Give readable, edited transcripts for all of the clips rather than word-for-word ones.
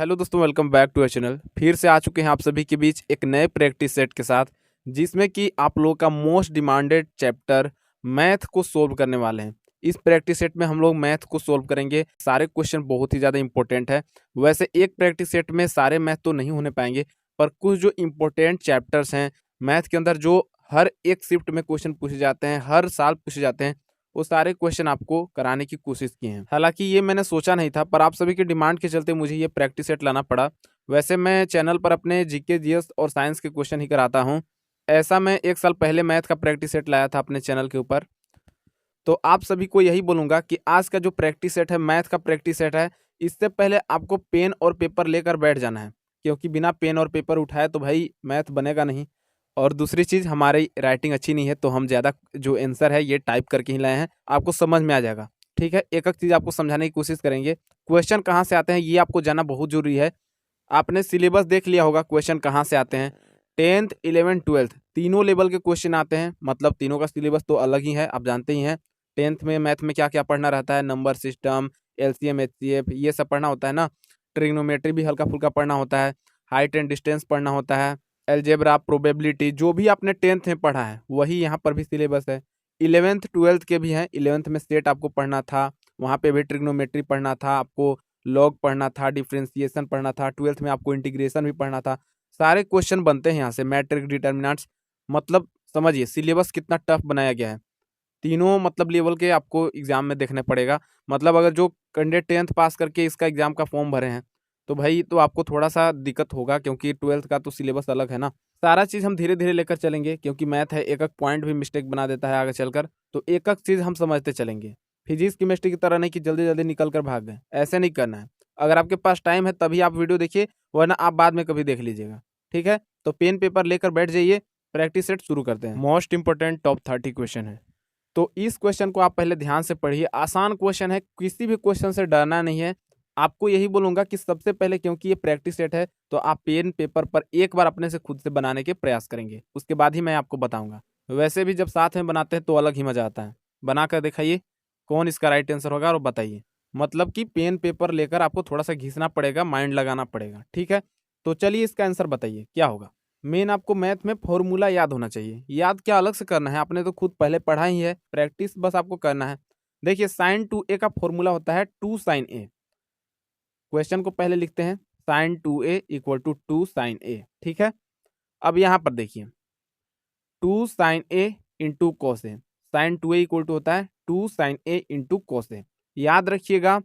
Hello दोस्तों, welcome back to our channel. फिर से आ चुके हैं आप सभी के बीच एक नए प्रैक्टिस सेट के साथ, जिसमें कि आप लोगों का मोस्ट डिमांडेड चैप्टर मैथ को सोल्व करने वाले हैं। इस प्रैक्टिस सेट में हम लोग मैथ को सोल्व करेंगे। सारे क्वेश्चन बहुत ही ज़्यादा इंपॉर्टेंट है। वैसे एक प्रैक्टिस सेट में सारे मैथ तो नहीं होने पाएंगे, पर कुछ जो इम्पोर्टेंट चैप्टर्स हैं मैथ के अंदर, जो हर एक शिफ्ट में क्वेश्चन पूछे जाते हैं, हर साल पूछे जाते हैं, वो सारे क्वेश्चन आपको कराने की कोशिश की है। हालांकि ये मैंने सोचा नहीं था, पर आप सभी की डिमांड के चलते मुझे ये प्रैक्टिस सेट लाना पड़ा। वैसे मैं चैनल पर अपने जीके, जीएस और साइंस के क्वेश्चन ही कराता हूँ। ऐसा मैं 1 साल पहले मैथ का प्रैक्टिस सेट लाया था अपने चैनल के ऊपर। तो आप सभी को यही बोलूँगा कि आज का जो प्रैक्टिस सेट है, मैथ का प्रैक्टिस सेट है, इससे पहले आपको पेन और पेपर लेकर बैठ जाना है, क्योंकि बिना पेन और पेपर उठाए तो भाई मैथ बनेगा नहीं। और दूसरी चीज़, हमारी राइटिंग अच्छी नहीं है, तो हम ज़्यादा जो आंसर है ये टाइप करके ही लाए हैं, आपको समझ में आ जाएगा। ठीक है, एक एक चीज़ आपको समझाने की कोशिश करेंगे। क्वेश्चन कहाँ से आते हैं ये आपको जानना बहुत ज़रूरी है। आपने सिलेबस देख लिया होगा, क्वेश्चन कहाँ से आते हैं। 10th 11th 12th तीनों लेवल के क्वेश्चन आते हैं, मतलब तीनों का सिलेबस तो अलग ही है, आप जानते ही हैं। 10th में मैथ में क्या क्या पढ़ना रहता है, नंबर सिस्टम, एलसीएम, एचसीएफ, ये सब पढ़ना होता है ना। ट्रिग्नोमेट्री भी हल्का फुल्का पढ़ना होता है, हाइट एंड डिस्टेंस पढ़ना होता है, अलजेब्रा, प्रोबेबिलिटी, जो भी आपने 10th में पढ़ा है वही यहाँ पर भी सिलेबस है। 11th 12th के भी हैं। 11th में सेट आपको पढ़ना था, वहाँ पे भी ट्रिग्नोमेट्री पढ़ना था, आपको लॉग पढ़ना था, डिफरेंशिएशन पढ़ना था। 12th में आपको इंटीग्रेशन भी पढ़ना था। सारे क्वेश्चन बनते हैं यहाँ से, मैट्रिक, डिटर्मिनेंट्स। मतलब समझिए सिलेबस कितना टफ बनाया गया है। तीनों मतलब लेवल के आपको एग्जाम में देखने पड़ेगा। मतलब अगर जो कैंडिडेट 10th पास करके इसका एग्जाम का फॉर्म भरे हैं, तो भाई तो आपको थोड़ा सा दिक्कत होगा, क्योंकि 12th का तो सिलेबस अलग है ना। सारा चीज़ हम धीरे धीरे लेकर चलेंगे, क्योंकि मैथ है, एक एक पॉइंट भी मिस्टेक बना देता है आगे चलकर। तो एक एक चीज़ हम समझते चलेंगे। फिजिक्स केमिस्ट्री की तरह नहीं कि जल्दी जल्दी निकल कर भाग गए, ऐसे नहीं करना है। अगर आपके पास टाइम है तभी आप वीडियो देखिए, वरना आप बाद में कभी देख लीजिएगा। ठीक है, तो पेन पेपर लेकर बैठ जाइए, प्रैक्टिस सेट शुरू करते हैं। मोस्ट इंपोर्टेंट टॉप 30 क्वेश्चन है, तो इस क्वेश्चन को आप पहले ध्यान से पढ़िए। आसान क्वेश्चन है, किसी भी क्वेश्चन से डरना नहीं है। आपको यही बोलूँगा कि सबसे पहले, क्योंकि ये प्रैक्टिस सेट है, तो आप पेन पेपर पर एक बार अपने से खुद से बनाने के प्रयास करेंगे, उसके बाद ही मैं आपको बताऊंगा। वैसे भी जब साथ में बनाते हैं तो अलग ही मज़ा आता है। बना कर दिखाइए कौन इसका राइट आंसर होगा और बताइए। मतलब कि पेन पेपर लेकर आपको थोड़ा सा घिसना पड़ेगा, माइंड लगाना पड़ेगा। ठीक है, तो चलिए इसका आंसर बताइए क्या होगा। मेन आपको मैथ में फॉर्मूला याद होना चाहिए। याद क्या अलग से करना है, आपने तो खुद पहले पढ़ा ही है, प्रैक्टिस बस आपको करना है। देखिए, साइन 2a का फॉर्मूला होता है 2 sin a। क्वेश्चन को पहले लिखते हैं, sine 2a equal to 2 sin a। ठीक है, अब यहाँ पर देखिए 2 sin a into cos a. Sine 2a equal to होता है 2 sin a into cos a. याद रखिएगा,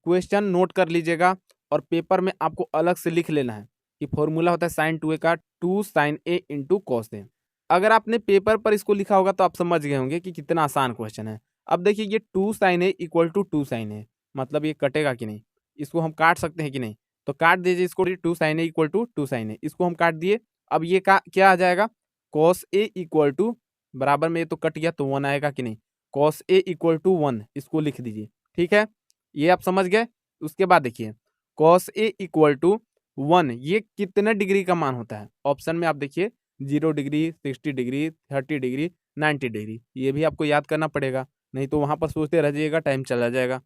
क्वेश्चन नोट कर लीजिएगा, और पेपर में आपको अलग से लिख लेना है कि फॉर्मूला होता है साइन 2a का 2 sin a इंटू कॉस ए। अगर आपने पेपर पर इसको लिखा होगा तो आप समझ गए होंगे कि कितना आसान क्वेश्चन है। अब देखिए, ये 2 sin a equal to 2 sin a, मतलब ये कटेगा कि नहीं, इसको हम काट सकते हैं कि नहीं, तो काट दीजिए इसको। 2 sin a equal to 2 sin a, इसको हम काट दिए। अब ये का क्या आ जाएगा, कॉस ए इक्वल टू, बराबर में ये तो कट गया तो 1 आएगा कि नहीं, कॉस ए इक्वल टू 1, इसको लिख दीजिए। ठीक है, ये आप समझ गए। उसके बाद देखिए, कॉस ए इक्वल टू 1, ये कितने डिग्री का मान होता है। ऑप्शन में आप देखिए 0 डिग्री, 60 डिग्री, 30 डिग्री, 90 डिग्री, ये भी आपको याद करना पड़ेगा, नहीं तो वहाँ पर सोचते रह जाइएगा, टाइम चला जाएगा।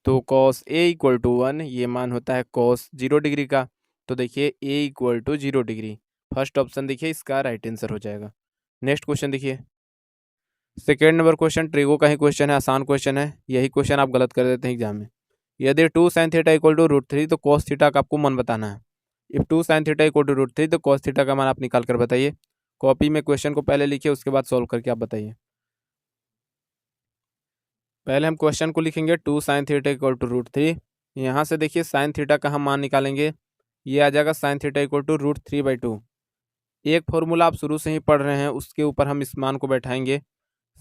तो कॉस ए इक्वल टू 1, ये मान होता है कॉस 0 डिग्री का। तो देखिए A equal to 0 degree, first option देखिए इसका राइट आंसर हो जाएगा। नेक्स्ट क्वेश्चन देखिए, सेकेंड नंबर क्वेश्चन ट्रिगो का ही क्वेश्चन है, आसान क्वेश्चन है। यही क्वेश्चन आप गलत कर देते हैं एग्जाम में। यदि 2 sin थीटा इक्वल टू √3, तो cos थीटा का आपको मान बताना है। If 2 sin theta equal to √3, तो cos थीटा का मान आप निकाल कर बताइए। कॉपी में क्वेश्चन को पहले लिखिए, उसके बाद सॉल्व करके आप बताइए। पहले हम क्वेश्चन को लिखेंगे 2 sin थीटा इक्वल टू √3। यहाँ से देखिए sin थीटा का हम मान निकालेंगे, ये आ जाएगा sin थीटा इक्वल टू √3/2। एक फॉर्मूला आप शुरू से ही पढ़ रहे हैं, उसके ऊपर हम इस मान को बैठाएंगे।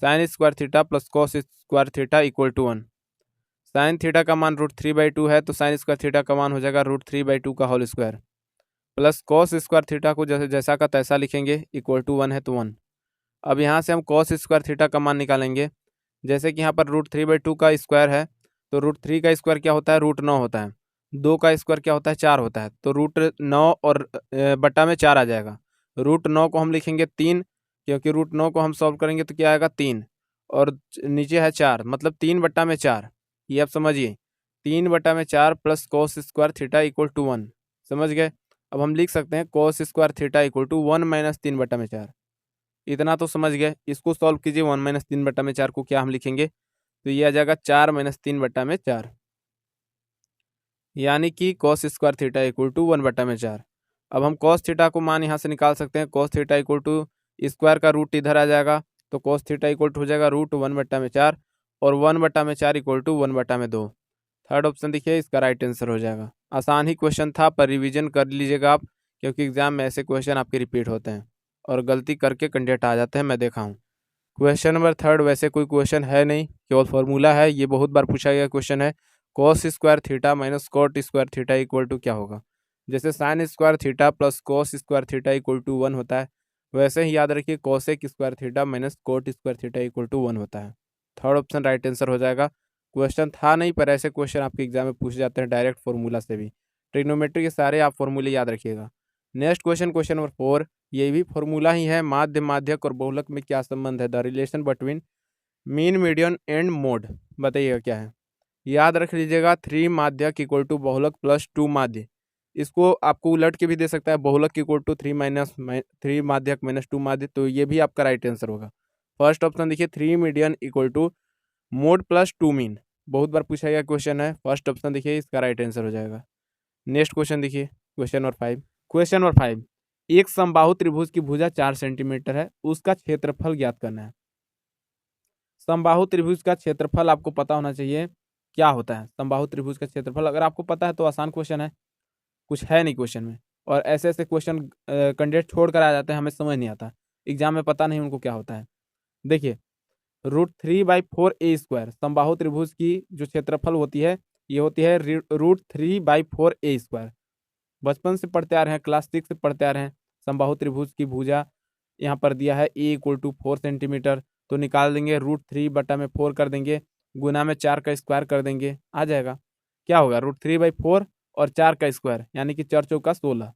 Sine square theta plus cos square theta equal to 1। Sine theta का मान √3/2 है, तो साइन स्क्वायर थीटा का मान हो जाएगा √3/2 का whole square, plus cos square theta को जैसा का तैसा लिखेंगे, इक्वल टू 1 है तो 1। अब यहाँ से हम कॉस स्क्वायर थीटा का मान निकालेंगे। जैसे कि यहाँ पर √3/2 का स्क्वायर है, तो √3 का स्क्वायर क्या होता है, √9 होता है। 2 का स्क्वायर क्या होता है, 4 होता है। तो √9 और बटा में 4 आ जाएगा। √9 को हम लिखेंगे 3, क्योंकि √9 को हम सॉल्व करेंगे तो क्या आएगा 3, और नीचे है 4, मतलब 3/4। ये आप समझिए, 3/4 plus cos square theta equal to 1। समझ गए। अब हम लिख सकते हैं cos square theta equal to 1 minus 3/4। इतना तो समझ गए। इसको सॉल्व कीजिए। 1 माइनस 3/4 को क्या हम लिखेंगे, तो ये आ जाएगा 4 माइनस 3/4, यानी कि cos square theta equal to 1/4। अब हम cos थीटा को मान यहाँ से निकाल सकते हैं। cos theta equal to square का रूट इधर आ जाएगा, तो cos थीटा इक्वल टू हो जाएगा √1/4 और 1/4 इक्वल टू 1/2। थर्ड ऑप्शन देखिए इसका राइट आंसर हो जाएगा। आसान ही क्वेश्चन था, पर रिवीजन कर लीजिएगा आप, क्योंकि एग्जाम में ऐसे क्वेश्चन आपके रिपीट होते हैं और गलती करके कैंडिडेट आ जाते हैं, मैं देखा हूँ। क्वेश्चन नंबर थर्ड वैसे कोई क्वेश्चन है नहीं, केवल फॉर्मूला है। ये बहुत बार पूछा गया क्वेश्चन है। cos square theta minus cot square theta equal to क्या होगा। जैसे sine square theta plus cos square theta equal to 1 होता है, वैसे ही याद रखिए cosec square theta minus cot square theta equal to 1 होता है। थर्ड ऑप्शन राइट आंसर हो जाएगा। क्वेश्चन था नहीं, पर ऐसे क्वेश्चन आपके एग्जाम में पूछे जाते हैं डायरेक्ट फॉर्मूला से भी। ट्रिग्नोमेट्री के सारे आप फॉर्मूले याद रखिएगा। नेक्स्ट क्वेश्चन, क्वेश्चन नंबर 4, ये भी फॉर्मूला ही है। माध्य माध्यक और बहुलक में क्या संबंध है, the relation between mean median and mode, बताइएगा क्या है। याद रख लीजिएगा 3 माध्यक इक्वल टू बहुलक प्लस 2 माध्य। इसको आपको उलट के भी दे सकता है, बहुलक इक्वल टू 3 माध्यक माइनस 2 माध्य, तो ये भी आपका राइट आंसर होगा। फर्स्ट ऑप्शन देखिए 3 median equal to mode plus 2 mean, बहुत बार पूछा गया क्वेश्चन है। फर्स्ट ऑप्शन देखिए इसका राइट आंसर हो जाएगा। नेक्स्ट क्वेश्चन देखिए क्वेश्चन नंबर 5। क्वेश्चन नंबर 5, एक समबाहु त्रिभुज की भुजा 4 सेंटीमीटर है, उसका क्षेत्रफल ज्ञात करना है। समबाहु त्रिभुज का क्षेत्रफल आपको पता होना चाहिए क्या होता है। समबाहु त्रिभुज का क्षेत्रफल अगर आपको पता है तो आसान क्वेश्चन है, कुछ है नहीं क्वेश्चन में। और ऐसे ऐसे क्वेश्चन कैंडिडेट छोड़ कर आ जाते हैं, हमें समझ नहीं आता, एग्जाम में पता नहीं उनको क्या होता है। देखिए √3/4a² समबाहु त्रिभुज की जो क्षेत्रफल होती है, ये होती है √3/4a²। बचपन से पढ़ते आ रहे हैं, क्लास 6 से पढ़ते आ रहे हैं। समबाहु त्रिभुज की भुजा यहाँ पर दिया है a इक्वल टू 4 सेंटीमीटर, तो निकाल देंगे √3/4 कर देंगे, गुना में 4 का स्क्वायर कर देंगे, आ जाएगा। क्या होगा √3/4 और 4 का स्क्वायर, यानी कि 4 चौका 16।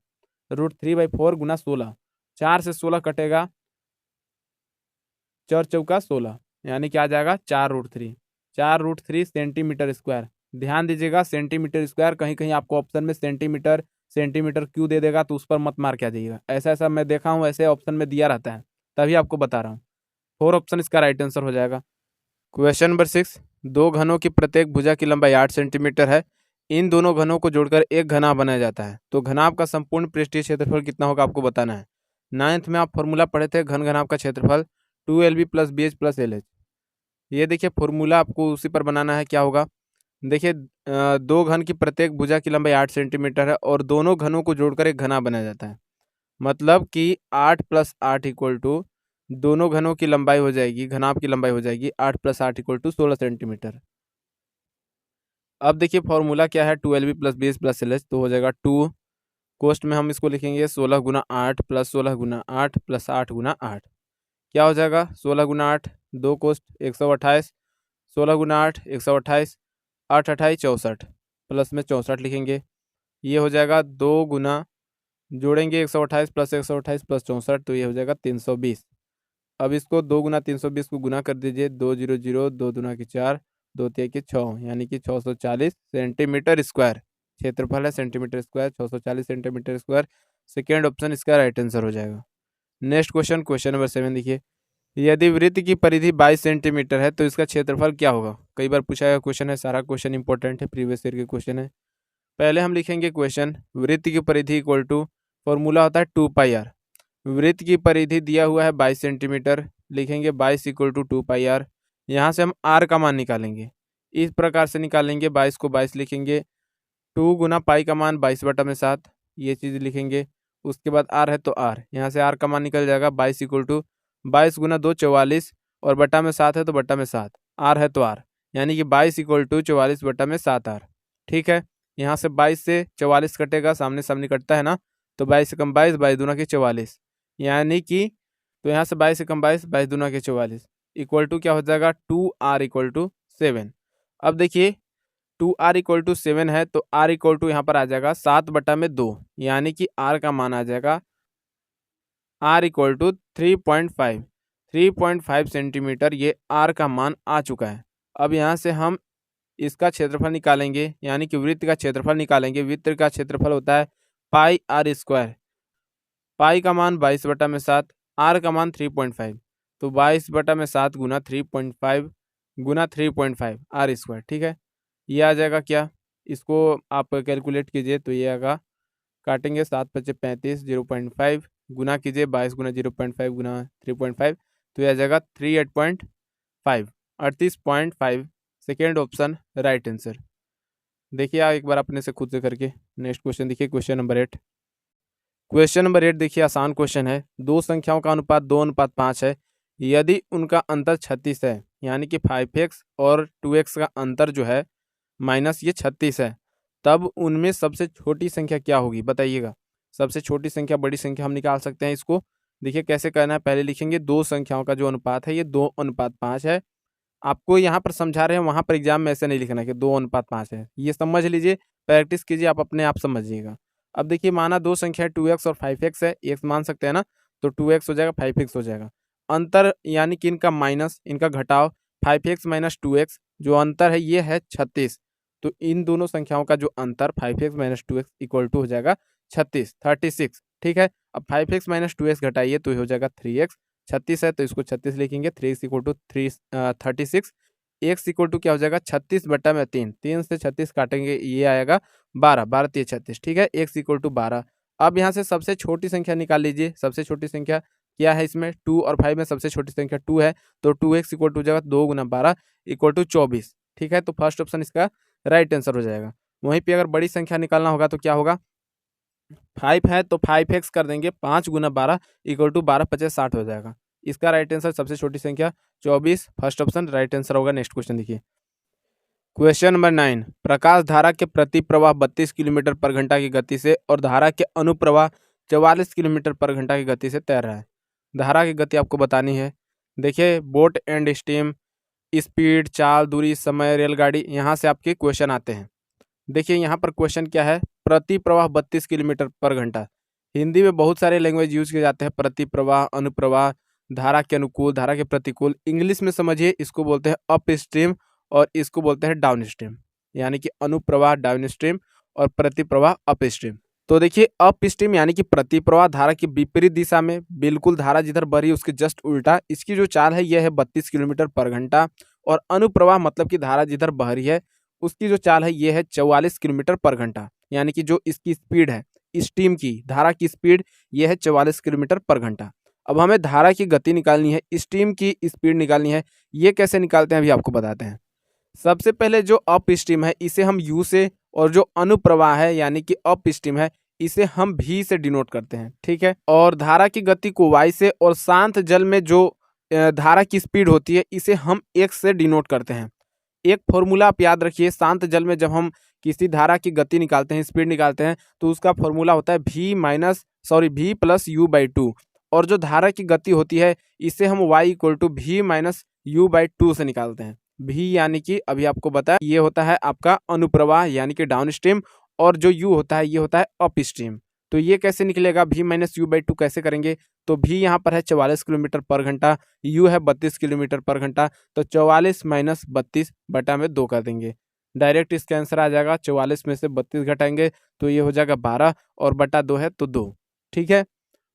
√3/4 गुना 16, 4 से 16 कटेगा, 4 चौका 16, यानी कि आ जाएगा 4√3 सेंटीमीटर स्क्वायर। ध्यान दीजिएगा सेंटीमीटर स्क्वायर, कहीं कहीं आपको ऑप्शन में सेंटीमीटर क्यों दे देगा, तो उस पर मत मार के आ जाइएगा। ऐसा ऐसा मैं देखा हूँ, ऐसे ऑप्शन में दिया रहता है, तभी आपको बता रहा हूँ। 4 ऑप्शन इसका राइट आंसर हो जाएगा। क्वेश्चन नंबर 6, दो घनों की प्रत्येक भुजा की लंबाई 8 सेंटीमीटर है। इन दोनों घनों को जोड़कर एक घनाभ बनाया जाता है, तो घनाभ का संपूर्ण पृष्ठीय क्षेत्रफल कितना होगा आपको बताना है। 9th में आप फॉर्मूला पढ़े थे घन घनाभ का क्षेत्रफल 2LB + BH + LH। ये देखिए फॉर्मूला आपको उसी पर बनाना है। क्या होगा देखिए, दो घन की प्रत्येक भुजा की लंबाई 8 सेंटीमीटर है और दोनों घनों को जोड़कर एक घना बनाया जाता है। मतलब कि 8 + 8 इक्वल टू दोनों घनों की लंबाई हो जाएगी, घनाभ की लंबाई हो जाएगी 8 + 8 इक्वल टू 16 सेंटीमीटर। अब देखिए फॉर्मूला क्या है, 2LB + BH + LH, तो हो जाएगा 2 कोष्ट में हम इसको लिखेंगे 16 × 8 + 16 × 8 + 8 × 8। क्या हो जाएगा 16 × 8, 2 कोष्ट 128, 16 × 8 128, 8 28 64, प्लस में 64 लिखेंगे। ये हो जाएगा 2 गुना, जोड़ेंगे 128 + 128 + 64, तो ये हो जाएगा 320। अब इसको 2 × 320 को गुना कर दीजिए, 2 0 0, 2 दूना की 4, 2 तिया की 6, यानी कि 640 सेंटीमीटर स्क्वायर क्षेत्रफल है। Centimetre square 640 centimetre square, second option इसका राइट आंसर हो जाएगा। नेक्स्ट क्वेश्चन, क्वेश्चन नंबर 7 देखिए, यदि वृत्त की परिधि 22 सेंटीमीटर है तो इसका क्षेत्रफल क्या होगा। कई बार पूछा गया क्वेश्चन है, सारा क्वेश्चन इंपॉर्टेंट है, प्रीवियस ईयर के क्वेश्चन है। पहले हम लिखेंगे क्वेश्चन, वृत्त की परिधि इक्वल टू फॉर्मूला होता है 2πr। वृत्त की परिधि दिया हुआ है 22 सेंटीमीटर, लिखेंगे 22 इक्वल टू 2πr। यहाँ से हम r का मान निकालेंगे, इस प्रकार से निकालेंगे। 22 को 22 लिखेंगे, 2 गुना पाई का मान 22/7, ये चीज़ लिखेंगे। उसके बाद r है तो r, यहाँ से r का मान निकल जाएगा 22 इक्वल टू 22 गुना 2 44, और बटा में 7 है तो बटा में 7, r है तो r, यानी कि 22 इक्वल टू 44/7r। ठीक है, यहाँ से 22 से 44 कटेगा, सामने सामने कटता है ना, तो 22 से कम 22, 22 दूना के 44, यानी कि तो यहाँ से 22 से कम 22, 22 दूना के 44 इक्वल टू क्या हो जाएगा 2r इक्वल टू 7। अब देखिए 2r इक्वल टू 7 है, तो r इक्वल टू यहाँ पर आ जाएगा 7/2, यानी कि r का मान आ जाएगा r इक्वल टू 3.5 सेंटीमीटर, ये r का मान आ चुका है। अब यहाँ से हम इसका क्षेत्रफल निकालेंगे, यानी कि वृत्त का क्षेत्रफल निकालेंगे। वृत्त का क्षेत्रफल होता है पाई आर स्क्वायर। पाई का मान 22/7, आर का मान 3.5, तो 22/7 गुना 3.5 गुना 3.5 आर स्क्वायर। ठीक है, ये आ जाएगा क्या, इसको आप कैलकुलेट कीजिए तो ये आएगा, काटेंगे 7×5 = 35, 0.5 गुना कीजिए 22 गुना 0.5 गुना 3.5, तो ये आ जाएगा 38.5, 38.5। Second option right answer. देखिए आप एक बार अपने से खुद से करके। नेक्स्ट क्वेश्चन देखिए, क्वेश्चन नंबर 8। क्वेश्चन नंबर 8 देखिए, आसान क्वेश्चन है। दो संख्याओं का अनुपात 2:5 है। यदि उनका अंतर 36 है, यानी कि 5x और 2x का अंतर जो है माइनस ये 36 है, तब उनमें सबसे छोटी संख्या क्या होगी, बताइएगा। सबसे छोटी संख्या, बड़ी संख्या हम निकाल सकते हैं इसको। देखिए कैसे करना है, पहले लिखेंगे दो संख्याओं का जो अनुपात है ये 2:5 है। आपको यहाँ पर समझा रहे हैं, वहाँ पर एग्जाम में ऐसे नहीं लिखना है कि 2:5 है, ये समझ लीजिए, प्रैक्टिस कीजिए, आप अपने आप समझिएगा। अब देखिए माना दो संख्या है 2x और 5x है, x मान सकते हैं ना, तो 2x हो जाएगा 5x हो जाएगा। अंतर यानी कि इनका माइनस, इनका घटाव, 5x - 2x जो अंतर है ये है 36। तो इन दोनों संख्याओं का जो अंतर 5x - 2x = हो जाएगा 36। ठीक है, अब 5x - 2x घटाइए तो ये हो जाएगा 3x। 36 है तो इसको 36 लिखेंगे, 3x = 36। x = क्या हो जाएगा 36/3, 3 से 36 काटेंगे ये आएगा 12, 12 3 36। ठीक है, x = 12। अब यहाँ से सबसे छोटी संख्या निकाल लीजिए। सबसे छोटी संख्या क्या है इसमें, 2 और 5 में सबसे छोटी संख्या 2 है, तो 2x = हो जाएगा 2 × 12 = 24। ठीक है, तो फर्स्ट ऑप्शन इसका राइट आंसर हो जाएगा। वहीं पे अगर बड़ी संख्या निकालना होगा तो क्या होगा, 5 है तो 5x कर देंगे, 5 × 12 = 12×5 = 60 हो जाएगा। इसका राइट आंसर सबसे छोटी संख्या 24, फर्स्ट ऑप्शन राइट आंसर होगा। नेक्स्ट क्वेश्चन देखिए, क्वेश्चन नंबर 9। प्रकाश धारा के प्रति प्रवाह 32 किलोमीटर पर घंटा की गति से और धारा के अनुप्रवाह 44 किलोमीटर पर घंटा की गति से तैर रहा है। धारा की गति आपको बतानी है। देखिए बोट एंड स्टीम, स्पीड, चाल, दूरी, समय, रेलगाड़ी, यहाँ से आपके क्वेश्चन आते हैं। देखिए यहाँ पर क्वेश्चन क्या है, प्रति प्रवाह 32 किलोमीटर पर घंटा। हिंदी में बहुत सारे लैंग्वेज यूज किए जाते हैं, प्रति प्रवाह, अनुप्रवाह, धारा के अनुकूल, धारा के प्रतिकूल। इंग्लिश में समझिए, इसको बोलते हैं अप स्ट्रीम और इसको बोलते हैं डाउन स्ट्रीम, यानी कि अनुप्रवाह डाउन स्ट्रीम और प्रति प्रवाह अप स्ट्रीम। तो देखिए अप स्ट्रीम यानी कि प्रति प्रवाह धारा की विपरीत दिशा में, बिल्कुल धारा जिधर बढ़ रही है उसके जस्ट उल्टा। इसकी जो चाल है यह है 32 किलोमीटर पर घंटा। और अनुप्रवाह मतलब कि धारा जिधर बह रही है उसकी जो चाल है ये है 44 किलोमीटर पर घंटा, यानी कि जो इसकी स्पीड है, स्टीम की धारा की स्पीड ये है 44 किलोमीटर पर घंटा। अब हमें धारा की गति निकालनी है, स्टीम की स्पीड निकालनी है। ये कैसे निकालते हैं अभी आपको बताते हैं। सबसे पहले जो अप स्ट्रीम है इसे हम यू से, और जो अनुप्रवाह है यानी कि अप स्ट्रीम है इसे हम भी से डिनोट करते हैं। ठीक है, और धारा की गति को वाई से, और शांत जल में जो धारा की स्पीड होती है इसे हम एक्स से डिनोट करते हैं। एक फॉर्मूला आप याद रखिए, शांत जल में जब हम किसी धारा की गति निकालते हैं, स्पीड निकालते हैं, तो उसका फॉर्मूला होता है v + u/2। और जो धारा की गति होती है इसे हम y = v - u/2 से निकालते हैं। v यानी कि अभी आपको बताया ये होता है आपका अनुप्रवाह यानी कि डाउन स्ट्रीम, और जो u होता है ये होता है अप स्ट्रीम। तो ये कैसे निकलेगा, v - u/2 कैसे करेंगे, तो v यहाँ पर है 44 किलोमीटर पर घंटा, u है 32 किलोमीटर पर घंटा, तो 44 - 32/2 कर देंगे। डायरेक्ट इसका आंसर आ जाएगा, 44 में से 32 घटाएंगे तो ये हो जाएगा 12, और बटा 2 है तो 2। ठीक है,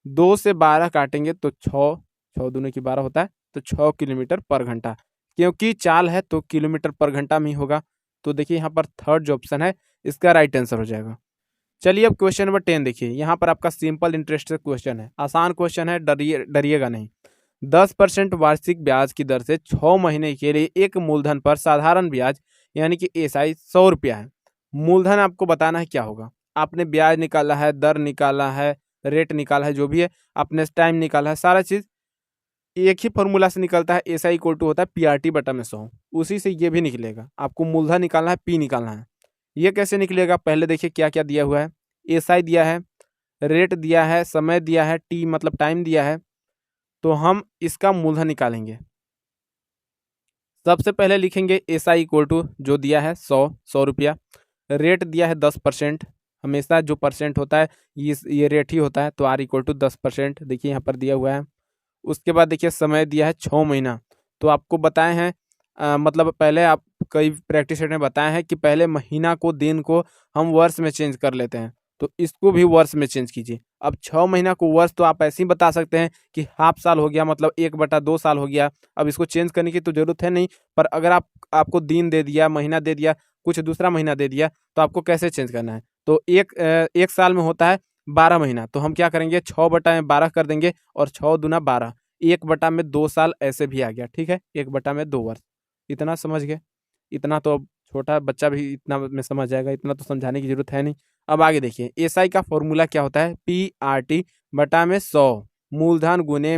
2 से 12 काटेंगे तो 6, 6 दूनी की 12 होता है, तो 6 किलोमीटर पर घंटा। क्योंकि चाल है तो किलोमीटर पर घंटा में ही होगा। तो देखिए यहाँ पर थर्ड जो ऑप्शन है इसका राइट आंसर हो जाएगा। चलिए अब क्वेश्चन नंबर 10 देखिए, यहाँ पर आपका सिंपल इंटरेस्ट क्वेश्चन है, आसान क्वेश्चन है, डरिएगा नहीं। 10% वार्षिक ब्याज की दर से 6 महीने के लिए एक मूलधन पर साधारण ब्याज यानी कि एसआई 100 रुपया है। मूलधन आपको बताना है क्या होगा। आपने ब्याज निकाला है, दर निकाला है, रेट निकाला है, जो भी है आपने टाइम निकाला है, सारा चीज एक ही फॉर्मूला से निकलता है। एसआई = होता है PRT/100, उसी से ये भी निकलेगा। आपको मूलधन निकालना है, पी निकालना है। ये कैसे निकलेगा, पहले देखिए क्या क्या दिया हुआ है। एसआई दिया है, रेट दिया है, समय दिया है, टी मतलब टाइम दिया है। तो हम इसका मूलधन निकालेंगे। सबसे पहले लिखेंगे एसआई = जो दिया है 100 रुपया। रेट दिया है 10%, हमेशा जो परसेंट होता है ये रेट ही होता है, तो R = 10%, देखिए यहाँ पर दिया हुआ है। उसके बाद देखिए समय दिया है 6 महीना। तो आपको बताए हैं मतलब पहले आप कई प्रैक्टिस में बताए हैं कि पहले महीना को, दिन को हम वर्ष में चेंज कर लेते हैं। तो इसको भी वर्ष में चेंज कीजिए। अब 6 महीना को वर्ष तो आप ऐसे ही बता सकते हैं कि हाफ साल हो गया, मतलब 1/2 साल हो गया। अब इसको चेंज करने की तो ज़रूरत है नहीं, पर अगर आपको दिन दे दिया, महीना दे दिया, कुछ दूसरा महीना दे दिया, तो आपको कैसे चेंज करना है? तो एक साल में होता है 12 महीना, तो हम क्या करेंगे, 6/12 कर देंगे और 6 दूना 12, 1/2 साल ऐसे भी आ गया। ठीक है, 1/2 वर्ष। इतना समझ गए? इतना तो अब छोटा बच्चा भी इतना में समझ जाएगा, इतना तो समझाने की ज़रूरत है नहीं। अब आगे देखिए, एसआई का फॉर्मूला क्या होता है, पीआरटी बटा में 100 मूलधन गुने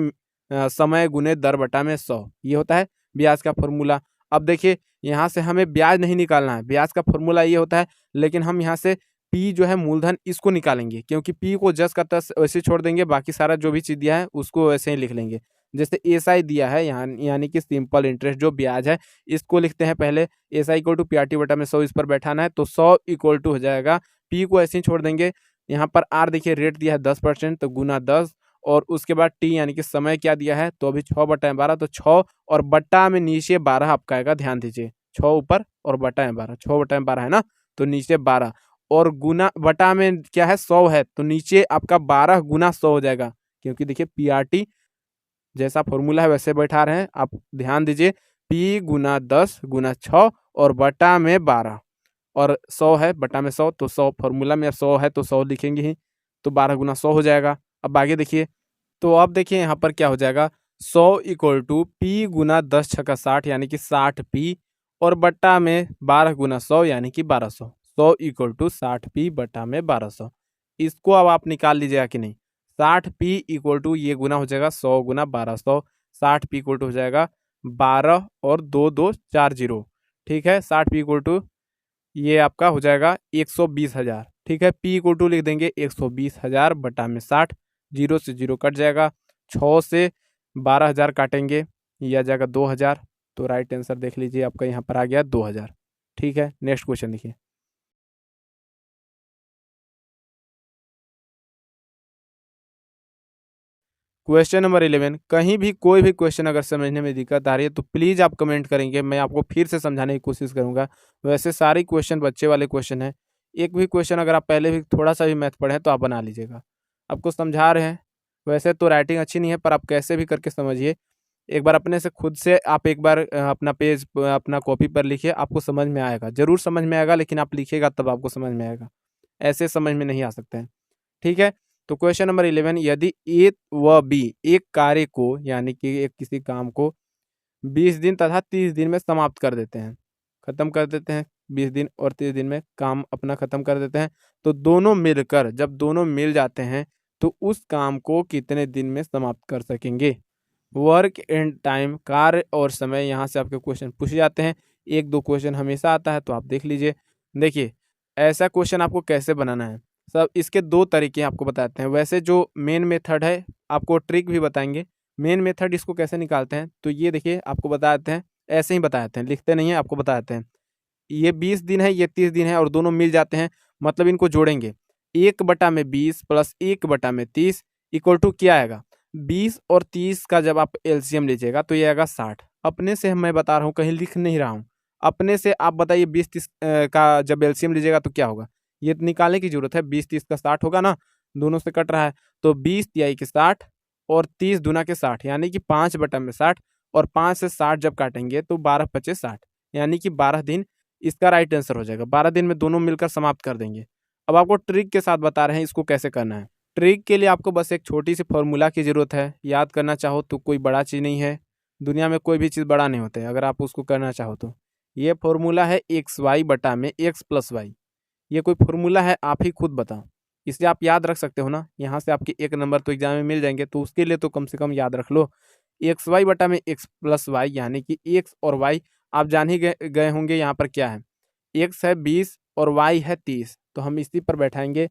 समय गुने दर बटा में 100, ये होता है ब्याज का फॉर्मूला। अब देखिए, यहाँ से हमें ब्याज नहीं निकालना है, ब्याज का फॉर्मूला ये होता है, लेकिन हम यहाँ से पी जो है मूलधन इसको निकालेंगे, क्योंकि पी को जस का तस वैसे छोड़ देंगे, बाकी सारा जो भी चीज़ दिया है उसको वैसे ही लिख लेंगे। जैसे एसआई दिया है यहाँ, यानी कि सिंपल इंटरेस्ट जो ब्याज है, इसको लिखते हैं पहले, एसआई इक्वल टू पीआरटी बटा में 100, इस पर बैठाना है, तो 100 इक्वल टू हो जाएगा, पी को ऐसे ही छोड़ देंगे। यहाँ पर आर देखिए रेट दिया है 10%, तो गुना 10, और उसके बाद टी यानी कि समय क्या दिया है, तो अभी 6/12, तो 6 और बट्टा में नीचे 12 आपका आएगा, ध्यान दीजिए, 6 ऊपर और बट्टा में 12, 6/12 है ना, तो नीचे 12, और गुना बटा में क्या है, 100 है, तो नीचे आपका 12 गुना 100 हो जाएगा, क्योंकि देखिए पीआरटी जैसा फॉर्मूला है वैसे बैठा रहे हैं, आप ध्यान दीजिए, पी गुना 10 गुना 6 और बटा में 12, और 100 है बटा में 100, तो 100 फॉर्मूला में 100 है तो 100 लिखेंगे ही, तो 12 गुना 100 हो जाएगा। अब आगे देखिए, तो अब देखिए यहाँ पर क्या हो जाएगा, 100 इक्वल टू पी गुना 10 छक्का 60 यानी कि 60 पी, और बट्टा में 12 गुना 100 यानी कि 1200, 100 इक्वल टू 60 पी बटा में 1200। इसको अब आप निकाल लीजिएगा कि नहीं, 60 पी इक्वल टू ये गुना हो जाएगा 100 गुना 1200, 60 पी इक्वल टू हो जाएगा 12 और 2 2 4 जीरो। ठीक है, 60 पी इक्वल टू ये आपका हो जाएगा 120,000। ठीक है, पी इक्वल टू लिख देंगे 120,000 बटा में 60, जीरो से जीरो कट जाएगा, 6 से 12,000 काटेंगे, ये आ जाएगा 2,000, तो राइट आंसर देख लीजिए आपका यहाँ पर आ गया 2,000। ठीक है, नेक्स्ट क्वेश्चन देखिए। क्वेश्चन नंबर 11, कहीं भी कोई भी क्वेश्चन अगर समझने में दिक्कत आ रही है तो प्लीज़ आप कमेंट करेंगे, मैं आपको फिर से समझाने की कोशिश करूंगा। वैसे सारे क्वेश्चन बच्चे वाले क्वेश्चन हैं, एक भी क्वेश्चन अगर आप पहले भी थोड़ा सा भी मैथ पढ़े हैं तो आप बना लीजिएगा। आपको समझा रहे हैं, वैसे तो राइटिंग अच्छी नहीं है, पर आप कैसे भी करके समझिए, एक बार अपने से खुद से आप एक बार अपना पेज अपना कॉपी पर लिखिए, आपको समझ में आएगा, ज़रूर समझ में आएगा, लेकिन आप लिखिएगा तब आपको समझ में आएगा, ऐसे समझ में नहीं आ सकते हैं। ठीक है, तो क्वेश्चन नंबर 11, यदि ए व बी एक कार्य को यानी कि एक किसी काम को 20 दिन तथा 30 दिन में समाप्त कर देते हैं, खत्म कर देते हैं, 20 दिन और 30 दिन में काम अपना खत्म कर देते हैं, तो दोनों मिलकर जब दोनों मिल जाते हैं तो उस काम को कितने दिन में समाप्त कर सकेंगे? वर्क एंड टाइम, कार्य और समय, यहाँ से आपके क्वेश्चन पूछे जाते हैं, एक दो क्वेश्चन हमेशा आता है, तो आप देख लीजिए। देखिए, ऐसा क्वेश्चन आपको कैसे बनाना है, सब इसके दो तरीके आपको बताते हैं। वैसे जो मेन मेथड है, आपको ट्रिक भी बताएंगे, मेन मेथड इसको कैसे निकालते हैं, तो ये देखिए आपको बताते हैं, ऐसे ही बताते हैं, लिखते नहीं है, आपको बताते हैं। ये 20 दिन है, ये 30 दिन है, और दोनों मिल जाते हैं, मतलब इनको जोड़ेंगे, 1/20 प्लस 1/30 इक्वल टू क्या आएगा, 20 और 30 का जब आप एलसीएम लीजिएगा तो ये आएगा 60। अपने से मैं बता रहा हूँ, कहीं लिख नहीं रहा हूँ, अपने से आप बताइए 20-30 का जब एलसीएम लीजिएगा तो क्या होगा, ये तो निकालने की जरूरत है, 20-30 का 60 होगा ना, दोनों से कट रहा है, तो 20 तिहाई के 60 और 30 दूना के 60, यानी कि 5/60, और 5 से 60 जब काटेंगे तो 12×5 = 60, यानी कि 12 दिन इसका राइट आंसर हो जाएगा। 12 दिन में दोनों मिलकर समाप्त कर देंगे। अब आपको ट्रिक के साथ बता रहे हैं इसको कैसे करना है। ट्रिक के लिए आपको बस एक छोटी सी फॉर्मूला की ज़रूरत है, याद करना चाहो तो कोई बड़ा चीज़ नहीं है, दुनिया में कोई भी चीज़ बड़ा नहीं होता है अगर आप उसको करना चाहो तो। ये फॉर्मूला है XY बटा में X प्लस वाई, ये कोई फॉर्मूला है, आप ही खुद बताओ, इसे आप याद रख सकते हो ना, यहाँ से आपके 1 नंबर तो एग्जाम में मिल जाएंगे, तो उसके लिए तो कम से कम याद रख लो। XY बटा में X प्लस वाई, यानी कि X और Y आप जान ही गए होंगे, यहाँ पर क्या है, X है 20 और Y है 30, तो हम इसी पर बैठाएंगे,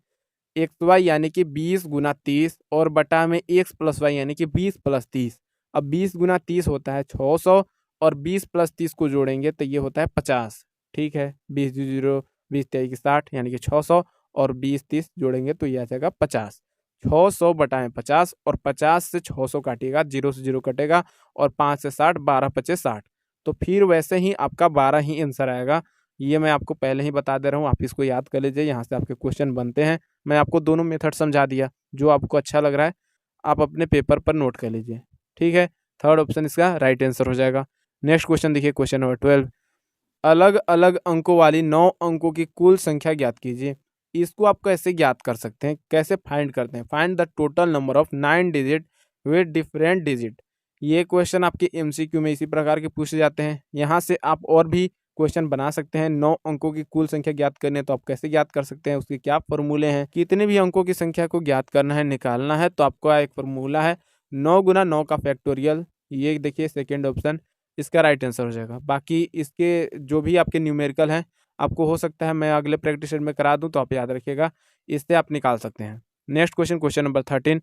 XY यानी कि 20 गुना 30 और बटा में X प्लस वाई यानी कि 20 प्लस 30। अब 20 गुना 30 होता है 600, और 20 प्लस 30 को जोड़ेंगे तो ये होता है 50। ठीक है, 20 जीरो 20 तिहाई की 60 यानी कि 600, और 20-30 जोड़ेंगे तो ये आ जाएगा 50। 600 बटाएं 50, और 50 से 600 काटिएगा, जीरो से जीरो कटेगा, और 5 से 60, 12×5 = 60, तो फिर वैसे ही आपका 12 ही आंसर आएगा। ये मैं आपको पहले ही बता दे रहा हूँ, आप इसको याद कर लीजिए, यहाँ से आपके क्वेश्चन बनते हैं, मैं आपको दोनों मेथड समझा दिया, जो आपको अच्छा लग रहा है आप अपने पेपर पर नोट कर लीजिए। ठीक है, थर्ड ऑप्शन इसका राइट आंसर हो जाएगा। नेक्स्ट क्वेश्चन देखिए, क्वेश्चन नंबर 12, अलग अलग अंकों वाली 9 अंकों की कुल संख्या ज्ञात कीजिए। इसको आप कैसे ज्ञात कर सकते हैं, कैसे फाइंड करते हैं? Find the total number of 9 digit with different digit. ये क्वेश्चन आपके एमसीक्यू में इसी प्रकार के पूछे जाते हैं। यहाँ से आप और भी क्वेश्चन बना सकते हैं। 9 अंकों की कुल संख्या ज्ञात करनी है तो आप कैसे ज्ञात कर सकते हैं, उसके क्या फॉर्मूले हैं, कितने भी अंकों की संख्या को ज्ञात करना है, निकालना है, तो आपका एक फॉर्मूला है 9 गुना 9 का फैक्टोरियल। ये देखिए सेकेंड ऑप्शन इसका राइट आंसर हो जाएगा। बाकी इसके जो भी आपके न्यूमेरिकल हैं, आपको हो सकता है मैं अगले प्रैक्टिस सेट में करा दूं, तो आप याद रखिएगा, इससे आप निकाल सकते हैं। Next question, question number 13।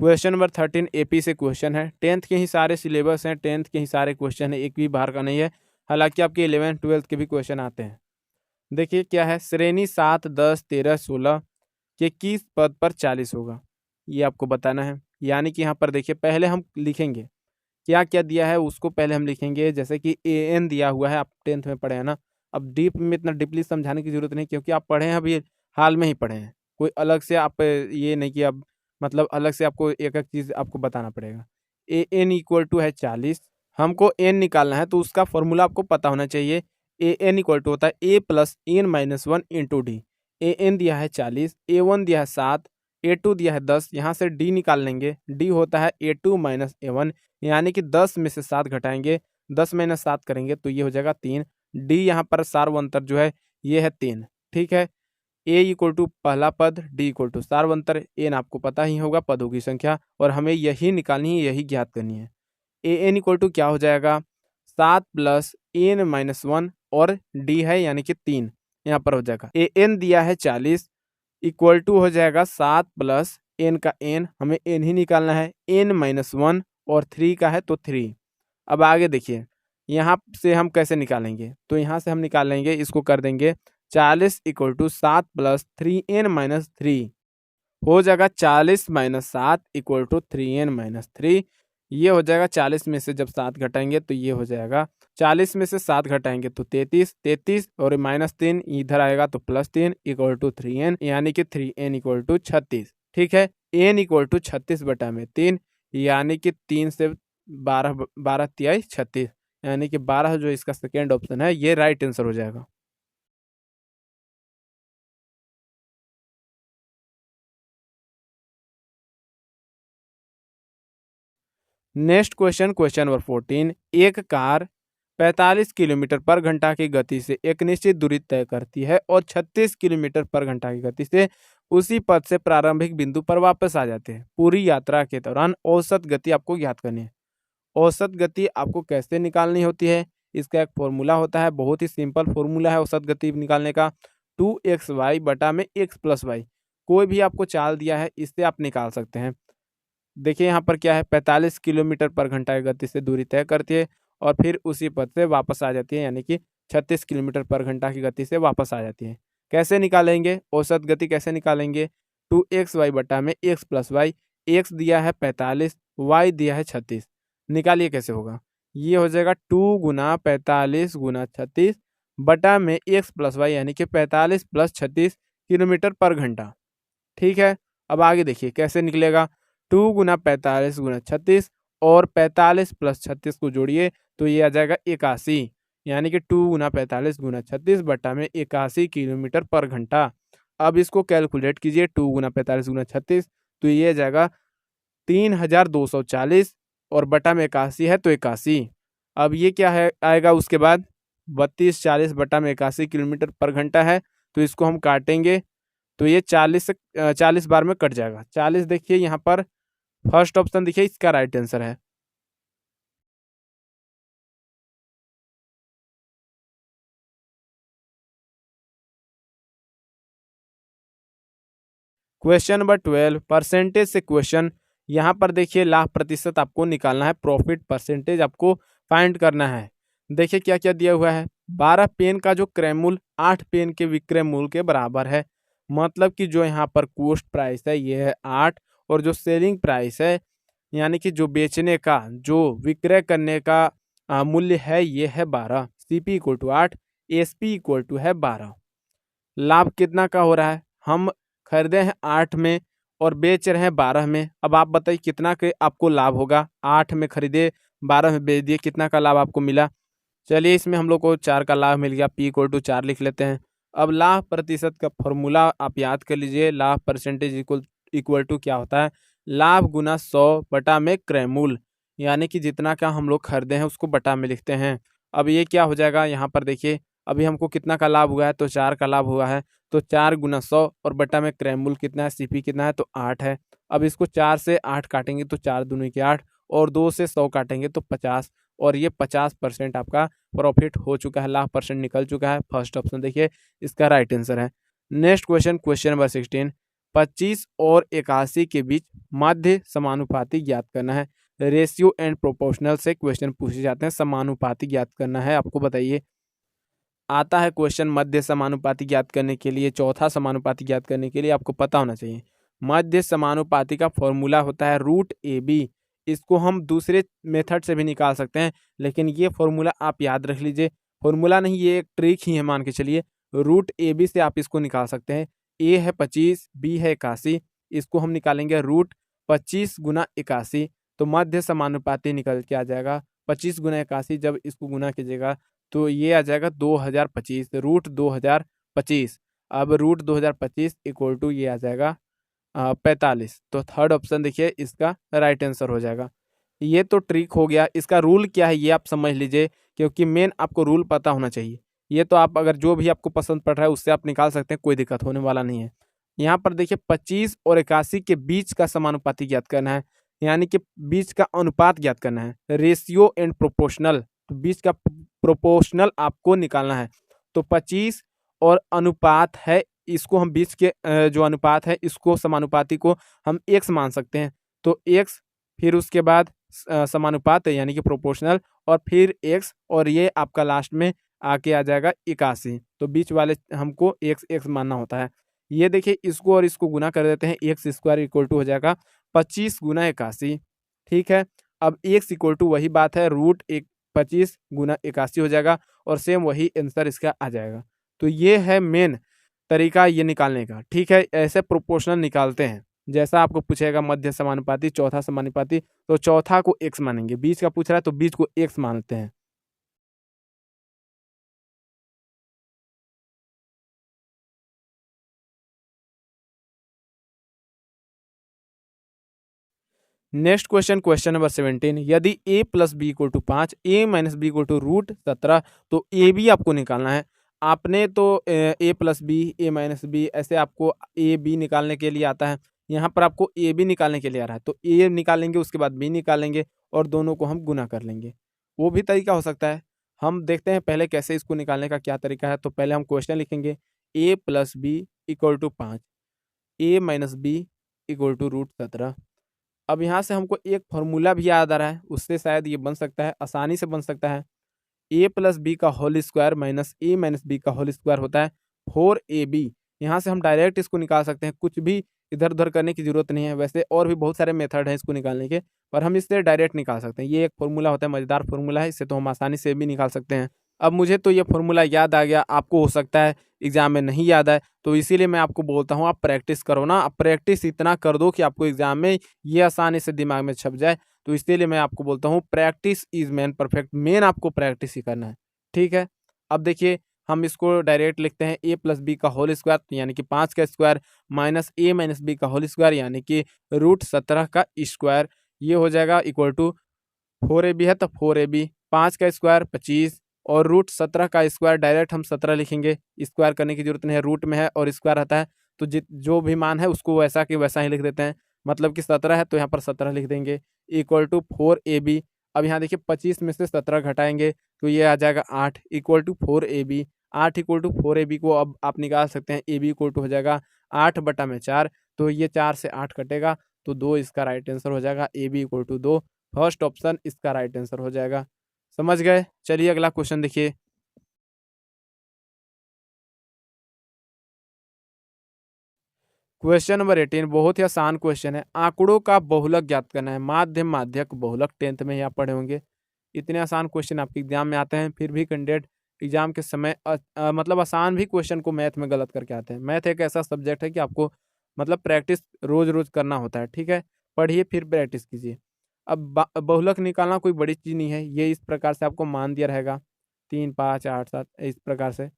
Question number 13 AP से क्वेश्चन है। 10th के ही सारे सिलेबस हैं, 10th के ही सारे क्वेश्चन है, एक भी बाहर का नहीं है। हालांकि आपके 11th 12th के भी क्वेश्चन आते हैं। देखिए क्या है, श्रेणी 7 10 13 16 के किस पद पर 40 होगा, ये आपको बताना है। यानी कि यहाँ पर देखिए पहले हम लिखेंगे क्या क्या दिया है, उसको पहले हम लिखेंगे। जैसे कि ए एन दिया हुआ है, आप 10th में पढ़े हैं ना। अब डीप में इतना डीपली समझाने की जरूरत नहीं, क्योंकि आप पढ़े हैं, अभी हाल में ही पढ़े हैं। कोई अलग से आप ये नहीं कि अब मतलब अलग से आपको एक एक चीज़ आपको बताना पड़ेगा। ए एन इक्वल टू है 40, हमको एन निकालना है, तो उसका फॉर्मूला आपको पता होना चाहिए। ए एन इक्वल टू होता है A plus N minus 1 into D. A N दिया है 40, ए वन दिया है 7, ए टू दिया है 10, यहाँ से डी निकाल लेंगे। डी होता है ए टू माइनस ए वन, यानी कि 10 में से 7 घटाएंगे, 10 माइनस 7 करेंगे तो ये हो जाएगा 3। डी यहाँ पर सार्वंतर जो है ये है 3। ठीक है, ए इक्वल टू पहला पद, डी इक्वल टू सार्वंतर, एन आपको पता ही होगा पदों की संख्या, और हमें यही निकालनी है, यही ज्ञात करनी है। ए एन इक्वल टू क्या हो जाएगा, 7 प्लस एन माइनस 1 और डी है यानी कि 3, यहाँ पर हो जाएगा। ए एन दिया है 40 इक्वल टू हो जाएगा 7 प्लस एन का एन, हमें एन ही निकालना है, एन माइनस 1 और 3 का है तो 3। अब आगे देखिए यहाँ से हम कैसे निकालेंगे, तो यहाँ से हम निकालेंगे, इसको कर देंगे 40 equal to 7 plus 3n minus 3, हो जाएगा 40 minus 7 equal to 3n minus 3। ये हो जाएगा 40 में से जब 7 घटाएंगे तो ये हो जाएगा, 40 में से 7 घटाएंगे तो 33, 33 और माइनस 3 इधर आएगा तो प्लस 3 इक्वल टू 3n, यानी कि 3n इक्वल टू 36। ठीक है, n इक्वल टू 36 बटा में 3, यानी कि 3 से 12 12 तिहाई 36, यानी कि 12 जो इसका सेकेंड ऑप्शन है ये राइट आंसर हो जाएगा। नेक्स्ट क्वेश्चन, क्वेश्चन नंबर 14, एक कार 45 किलोमीटर पर घंटा की गति से एक निश्चित दूरी तय करती है और 36 किलोमीटर पर घंटा की गति से उसी पथ से प्रारंभिक बिंदु पर वापस आ जाते हैं। पूरी यात्रा के दौरान औसत गति आपको ज्ञात करनी है। औसत गति आपको कैसे निकालनी होती है, इसका एक फॉर्मूला होता है, बहुत ही सिंपल फॉर्मूला है औसत गति निकालने का, 2xy बटा में x प्लस वाई। कोई भी आपको चाल दिया है, इससे आप निकाल सकते हैं। देखिए यहाँ पर क्या है, 45 किलोमीटर पर घंटा की गति से दूरी तय करती है और फिर उसी पथ से वापस आ जाती है, यानी कि 36 किलोमीटर पर घंटा की गति से वापस आ जाती है। कैसे निकालेंगे औसत गति, कैसे निकालेंगे, 2xy बटा में x प्लस वाई, एक्स दिया है 45, वाई दिया है 36, निकालिए कैसे होगा। ये हो जाएगा 2 गुना 45 गुना 36 बटा में एक्स प्लस वाई, यानी कि 45 प्लस 36 किलोमीटर पर घंटा। ठीक है, अब आगे देखिए कैसे निकलेगा, 2 गुना 45 गुना 36 और 45 प्लस 36 को जोड़िए तो ये आ जाएगा 81, यानी कि 2 गुना 45 गुना 36 बटा में 81 किलोमीटर पर घंटा। अब इसको कैलकुलेट कीजिए, 2 गुना 45 गुना 36 तो ये आ जाएगा 3240 और बटा में 81 है तो 81। अब ये क्या है आएगा उसके बाद, 3240 बटा में 81 किलोमीटर पर घंटा है, तो इसको हम काटेंगे तो ये 40 से 40 बार में कट जाएगा। 40 देखिए यहाँ पर फर्स्ट ऑप्शन देखिए इसका राइट आंसर है। क्वेश्चन नंबर 12, परसेंटेज से क्वेश्चन। यहाँ पर देखिए लाभ प्रतिशत आपको निकालना है, प्रॉफिट परसेंटेज आपको फाइंड करना है। देखिए क्या क्या दिया हुआ है, 12 पेन का जो क्रय मूल्य 8 पेन के विक्रय मूल्य के बराबर है। मतलब कि जो यहाँ पर कॉस्ट प्राइस है ये है 8 और जो सेलिंग प्राइस है यानी कि जो बेचने का, जो विक्रय करने का मूल्य है ये है 12। CP equal to 8, SP equal to है 12। लाभ कितना का हो रहा है, हम खरीदे हैं 8 में और बेच रहे हैं 12 में। अब आप बताइए कितना के आपको लाभ होगा। 8 में खरीदे, 12 में बेच दिए, कितना का लाभ आपको मिला। चलिए इसमें हम लोग को 4 का लाभ मिल गया, P इक्वल टू 4 लिख लेते हैं। अब लाभ प्रतिशत का फॉर्मूला आप याद कर लीजिए। लाभ परसेंटेज इक्वल इक्वल टू क्या होता है, लाभ गुना 100 बटा में क्रय मूल्य, यानी कि जितना का हम लोग खरीदे हैं उसको बटा में लिखते हैं। अब ये क्या हो जाएगा, यहाँ पर देखिए अभी हमको कितना का लाभ हुआ है, तो 4 का लाभ हुआ है, तो 4 गुना 100 और बटा में क्रय मूल्य कितना है, CP कितना है, तो 8 है। अब इसको 4 से 8 काटेंगे तो 4 दूनी के 8 और 2 से 100 काटेंगे तो 50, और ये 50% आपका प्रॉफिट हो चुका है, लाभ परसेंट निकल चुका है। फर्स्ट ऑप्शन देखिए इसका राइट आंसर है। नेक्स्ट क्वेश्चन, क्वेश्चन नंबर 16, 25 और 81 के बीच माध्य समानुपाती ज्ञात करना है। रेशियो एंड प्रोपोर्शनल से क्वेश्चन पूछे जाते हैं, समानुपाती ज्ञात करना है आपको। बताइए आता है क्वेश्चन मध्य समानुपाती ज्ञात करने के लिए, चौथा समानुपाती ज्ञात करने के लिए आपको पता होना चाहिए मध्य समानुपाती का फॉर्मूला होता है √AB। इसको हम दूसरे मेथड से भी निकाल सकते हैं, लेकिन ये फॉर्मूला आप याद रख लीजिए। फॉर्मूला नहीं, ये एक ट्रिक ही है मान के चलिए। √AB से आप इसको निकाल सकते हैं। A है 25, B है 81, इसको हम निकालेंगे √25 गुना 81, तो मध्य समानुपाती निकल के आ जाएगा 25 गुना 81। जब इसको गुना कीजिएगा तो ये आ जाएगा 2025, √2025। अब √2025 इक्वल टू ये आ जाएगा 45। तो थर्ड ऑप्शन देखिए इसका राइट आंसर हो जाएगा। ये तो ट्रिक हो गया, इसका रूल क्या है ये आप समझ लीजिए, क्योंकि मेन आपको रूल पता होना चाहिए। ये तो आप अगर जो भी आपको पसंद पड़ रहा है उससे आप निकाल सकते हैं, कोई दिक्कत होने वाला नहीं है। यहाँ पर देखिए 25 और 81 के बीच का समानुपाती ज्ञात करना है, यानी कि बीच का अनुपात ज्ञात करना है। रेशियो एंड प्रोपोर्शनल, तो बीच का प्रोपोर्शनल आपको निकालना है। तो 25 और अनुपात है, इसको हम बीच के जो अनुपात है इसको समानुपाती को हम x मान सकते हैं। तो x, फिर उसके बाद समानुपात है यानी कि प्रोपोर्शनल, और फिर x, और ये आपका लास्ट में आके आ जाएगा 81। तो बीच वाले हमको x मानना होता है। ये देखिए इसको और इसको गुना कर देते हैं, x² इक्वल टू हो जाएगा 25 गुना 81। ठीक है, अब x इक्वल टू वही बात है √25 गुना 81 हो जाएगा, और सेम वही आंसर इसका आ जाएगा। तो ये है मेन तरीका ये निकालने का। ठीक है, ऐसे प्रोपोर्शनल निकालते हैं। जैसा आपको पूछेगा मध्य समानुपाती, चौथा समानुपाती, तो चौथा को x मानेंगे। बीच का पूछ रहा है तो बीच को x मानते हैं। नेक्स्ट क्वेश्चन, क्वेश्चन नंबर 17, यदि a plus B equal to 5, a minus B equal to √17, तो ए बी आपको निकालना है। आपने तो a plus B, a minus B, ऐसे आपको ए बी निकालने के लिए आता है। यहाँ पर आपको ए बी निकालने के लिए आ रहा है, तो a निकालेंगे, उसके बाद b निकालेंगे और दोनों को हम गुना कर लेंगे। वो भी तरीका हो सकता है। हम देखते हैं पहले कैसे इसको निकालने का क्या तरीका है। तो पहले हम क्वेश्चन लिखेंगे a plus B equal to 5, a minus B equal to √17। अब यहाँ से हमको एक फॉर्मूला भी याद आ रहा है, उससे शायद ये बन सकता है, आसानी से बन सकता है। a प्लस बी का whole square minus a minus B का होल स्क्वायर होता है 4ab। यहाँ से हम डायरेक्ट इसको निकाल सकते हैं, कुछ भी इधर उधर करने की जरूरत नहीं है। वैसे और भी बहुत सारे मेथड हैं इसको निकालने के, पर हम इससे डायरेक्ट निकाल सकते हैं। ये एक फॉर्मूला होता है, मज़ेदार फॉर्मूला है, इससे तो हम आसानी से भी निकाल सकते हैं। अब मुझे तो ये फॉर्मूला याद आ गया, आपको हो सकता है एग्जाम में नहीं याद आए, तो इसीलिए मैं आपको बोलता हूँ आप प्रैक्टिस करो ना। आप प्रैक्टिस इतना कर दो कि आपको एग्जाम में ये आसानी से दिमाग में छप जाए। तो इसीलिए मैं आपको बोलता हूँ practice is man perfect, main आपको प्रैक्टिस ही करना है। ठीक है, अब देखिए हम इसको डायरेक्ट लिखते हैं a प्लस बी का होल स्क्वायर यानी कि 5 का square minus a minus B का होल स्क्वायर यानी कि √17 का स्क्वायर, ये हो जाएगा इक्वल टू 4ab है तो 4ab, 5 का स्क्वायर 25 और √17 का स्क्वायर डायरेक्ट हम 17 लिखेंगे, स्क्वायर करने की जरूरत नहीं है, रूट में है और स्क्वायर आता है तो जो भी मान है उसको वैसा कि वैसा ही लिख देते हैं। मतलब कि 17 है तो यहाँ पर 17 लिख देंगे इक्वल टू 4ab। अब यहाँ देखिए 25 में से 17 घटाएंगे तो ये आ जाएगा 8 equal to 4ab। 8 equal to 4ab को अब आप निकाल सकते हैं, ab इक्वल टू हो जाएगा 8/4, तो ये 4 से 8 कटेगा तो 2 इसका राइट आंसर हो जाएगा, ab equal to 2। First option इसका राइट आंसर हो जाएगा। समझ गए? चलिए अगला क्वेश्चन देखिए। क्वेश्चन नंबर 18 बहुत ही आसान क्वेश्चन है। आंकड़ों का बहुलक ज्ञात करना है। माध्यम माध्यक बहुलक 10th में ही आप पढ़े होंगे। इतने आसान क्वेश्चन आपके एग्जाम में आते हैं, फिर भी कैंडिडेट एग्जाम के समय मतलब आसान भी क्वेश्चन को मैथ में गलत करके आते हैं। मैथ एक ऐसा सब्जेक्ट है कि आपको मतलब प्रैक्टिस रोज रोज करना होता है, ठीक है। पढ़िए फिर प्रैक्टिस कीजिए। अब बहुलक निकालना कोई बड़ी चीज़ नहीं है, ये इस प्रकार से आपको मान दिया रहेगा 3 5 8 7 इस प्रकार से,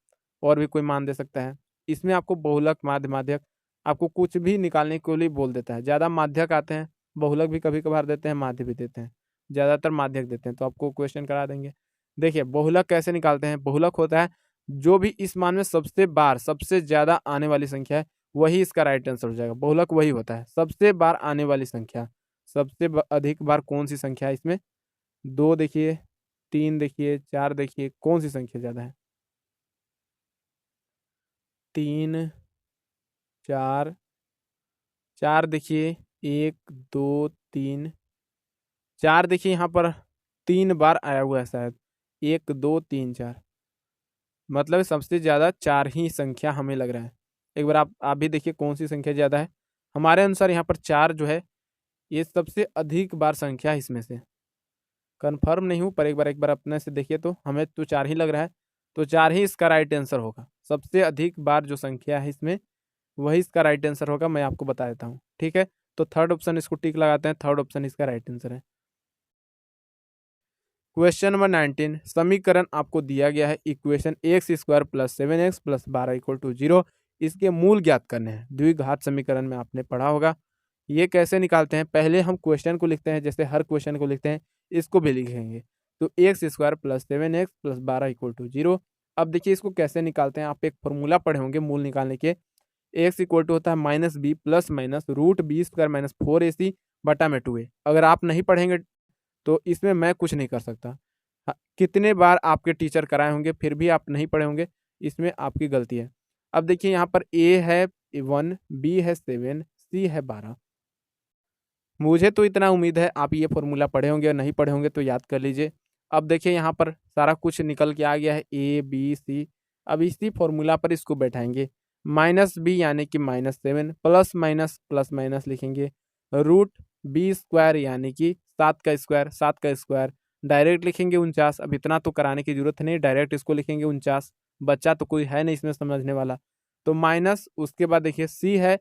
और भी कोई मान दे सकता है। इसमें आपको बहुलक माध्य माध्यक आपको कुछ भी निकालने के लिए बोल देता है। ज़्यादा माध्यक आते हैं, बहुलक भी कभी कभार देते हैं, माध्य भी देते हैं, ज़्यादातर माध्यक देते हैं, तो आपको क्वेश्चन करा देंगे। देखिए बहुलक कैसे निकालते हैं, बहुलक होता है जो भी इस मान में सबसे बार सबसे ज़्यादा आने वाली संख्या है वही इसका राइट आंसर हो जाएगा। बहुलक वही होता है सबसे बार आने वाली संख्या। सबसे अधिक बार कौन सी संख्या है इसमें, 2 देखिए, 3 देखिए, 4 देखिए, कौन सी संख्या ज़्यादा है? 3 4 4 देखिए, 1 2 3 4 देखिए यहाँ पर 3 बार आया हुआ है शायद, 1 2 3 4, मतलब सबसे ज़्यादा 4 ही संख्या हमें लग रहा है। एक बार आप भी देखिए कौन सी संख्या ज़्यादा है। हमारे अनुसार यहाँ पर 4 जो है ये सबसे अधिक बार संख्या है इसमें से। कन्फर्म नहीं हूँ पर एक बार अपने से देखिए, तो हमें तो 4 ही लग रहा है, तो 4 ही इसका राइट आंसर होगा। सबसे अधिक बार जो संख्या है इसमें वही इसका राइट आंसर होगा, मैं आपको बता देता हूँ, ठीक है। तो थर्ड ऑप्शन इसको टिक लगाते हैं, थर्ड ऑप्शन इसका राइट आंसर है। क्वेश्चन नंबर 19, समीकरण आपको दिया गया है equation X square plus 7x plus 12 equal to 0, इसके मूल ज्ञात करने हैं। द्विघात समीकरण में आपने पढ़ा होगा। ये कैसे निकालते हैं, पहले हम क्वेश्चन को लिखते हैं, जैसे हर क्वेश्चन को लिखते हैं इसको भी लिखेंगे। तो X square plus 7x plus 12 equal to 0। अब देखिए इसको कैसे निकालते हैं, आप एक फॉर्मूला पढ़े होंगे मूल निकालने के। एक्स इक्वल टू होता है minus B plus minus root B square minus 4ac बटा में 2a। अगर आप नहीं पढ़ेंगे तो इसमें मैं कुछ नहीं कर सकता। कितने बार आपके टीचर कराए होंगे फिर भी आप नहीं पढ़े होंगे, इसमें आपकी गलती है। अब देखिए यहाँ पर ए है 1, बी है 7, सी है 12। मुझे तो इतना उम्मीद है आप ये फॉर्मूला पढ़े होंगे, और नहीं पढ़े होंगे तो याद कर लीजिए। अब देखिए यहाँ पर सारा कुछ निकल के आ गया है ए बी सी। अब इसी फॉर्मूला पर इसको बैठाएंगे, माइनस बी यानी कि -7 प्लस माइनस लिखेंगे, रूट बी स्क्वायर यानी कि 7 का स्क्वायर डायरेक्ट लिखेंगे 49। अब इतना तो कराने की जरूरत नहीं, डायरेक्ट इसको लिखेंगे 49, बच्चा तो कोई है नहीं इसमें समझने वाला। तो माइनस उसके बाद देखिए सी है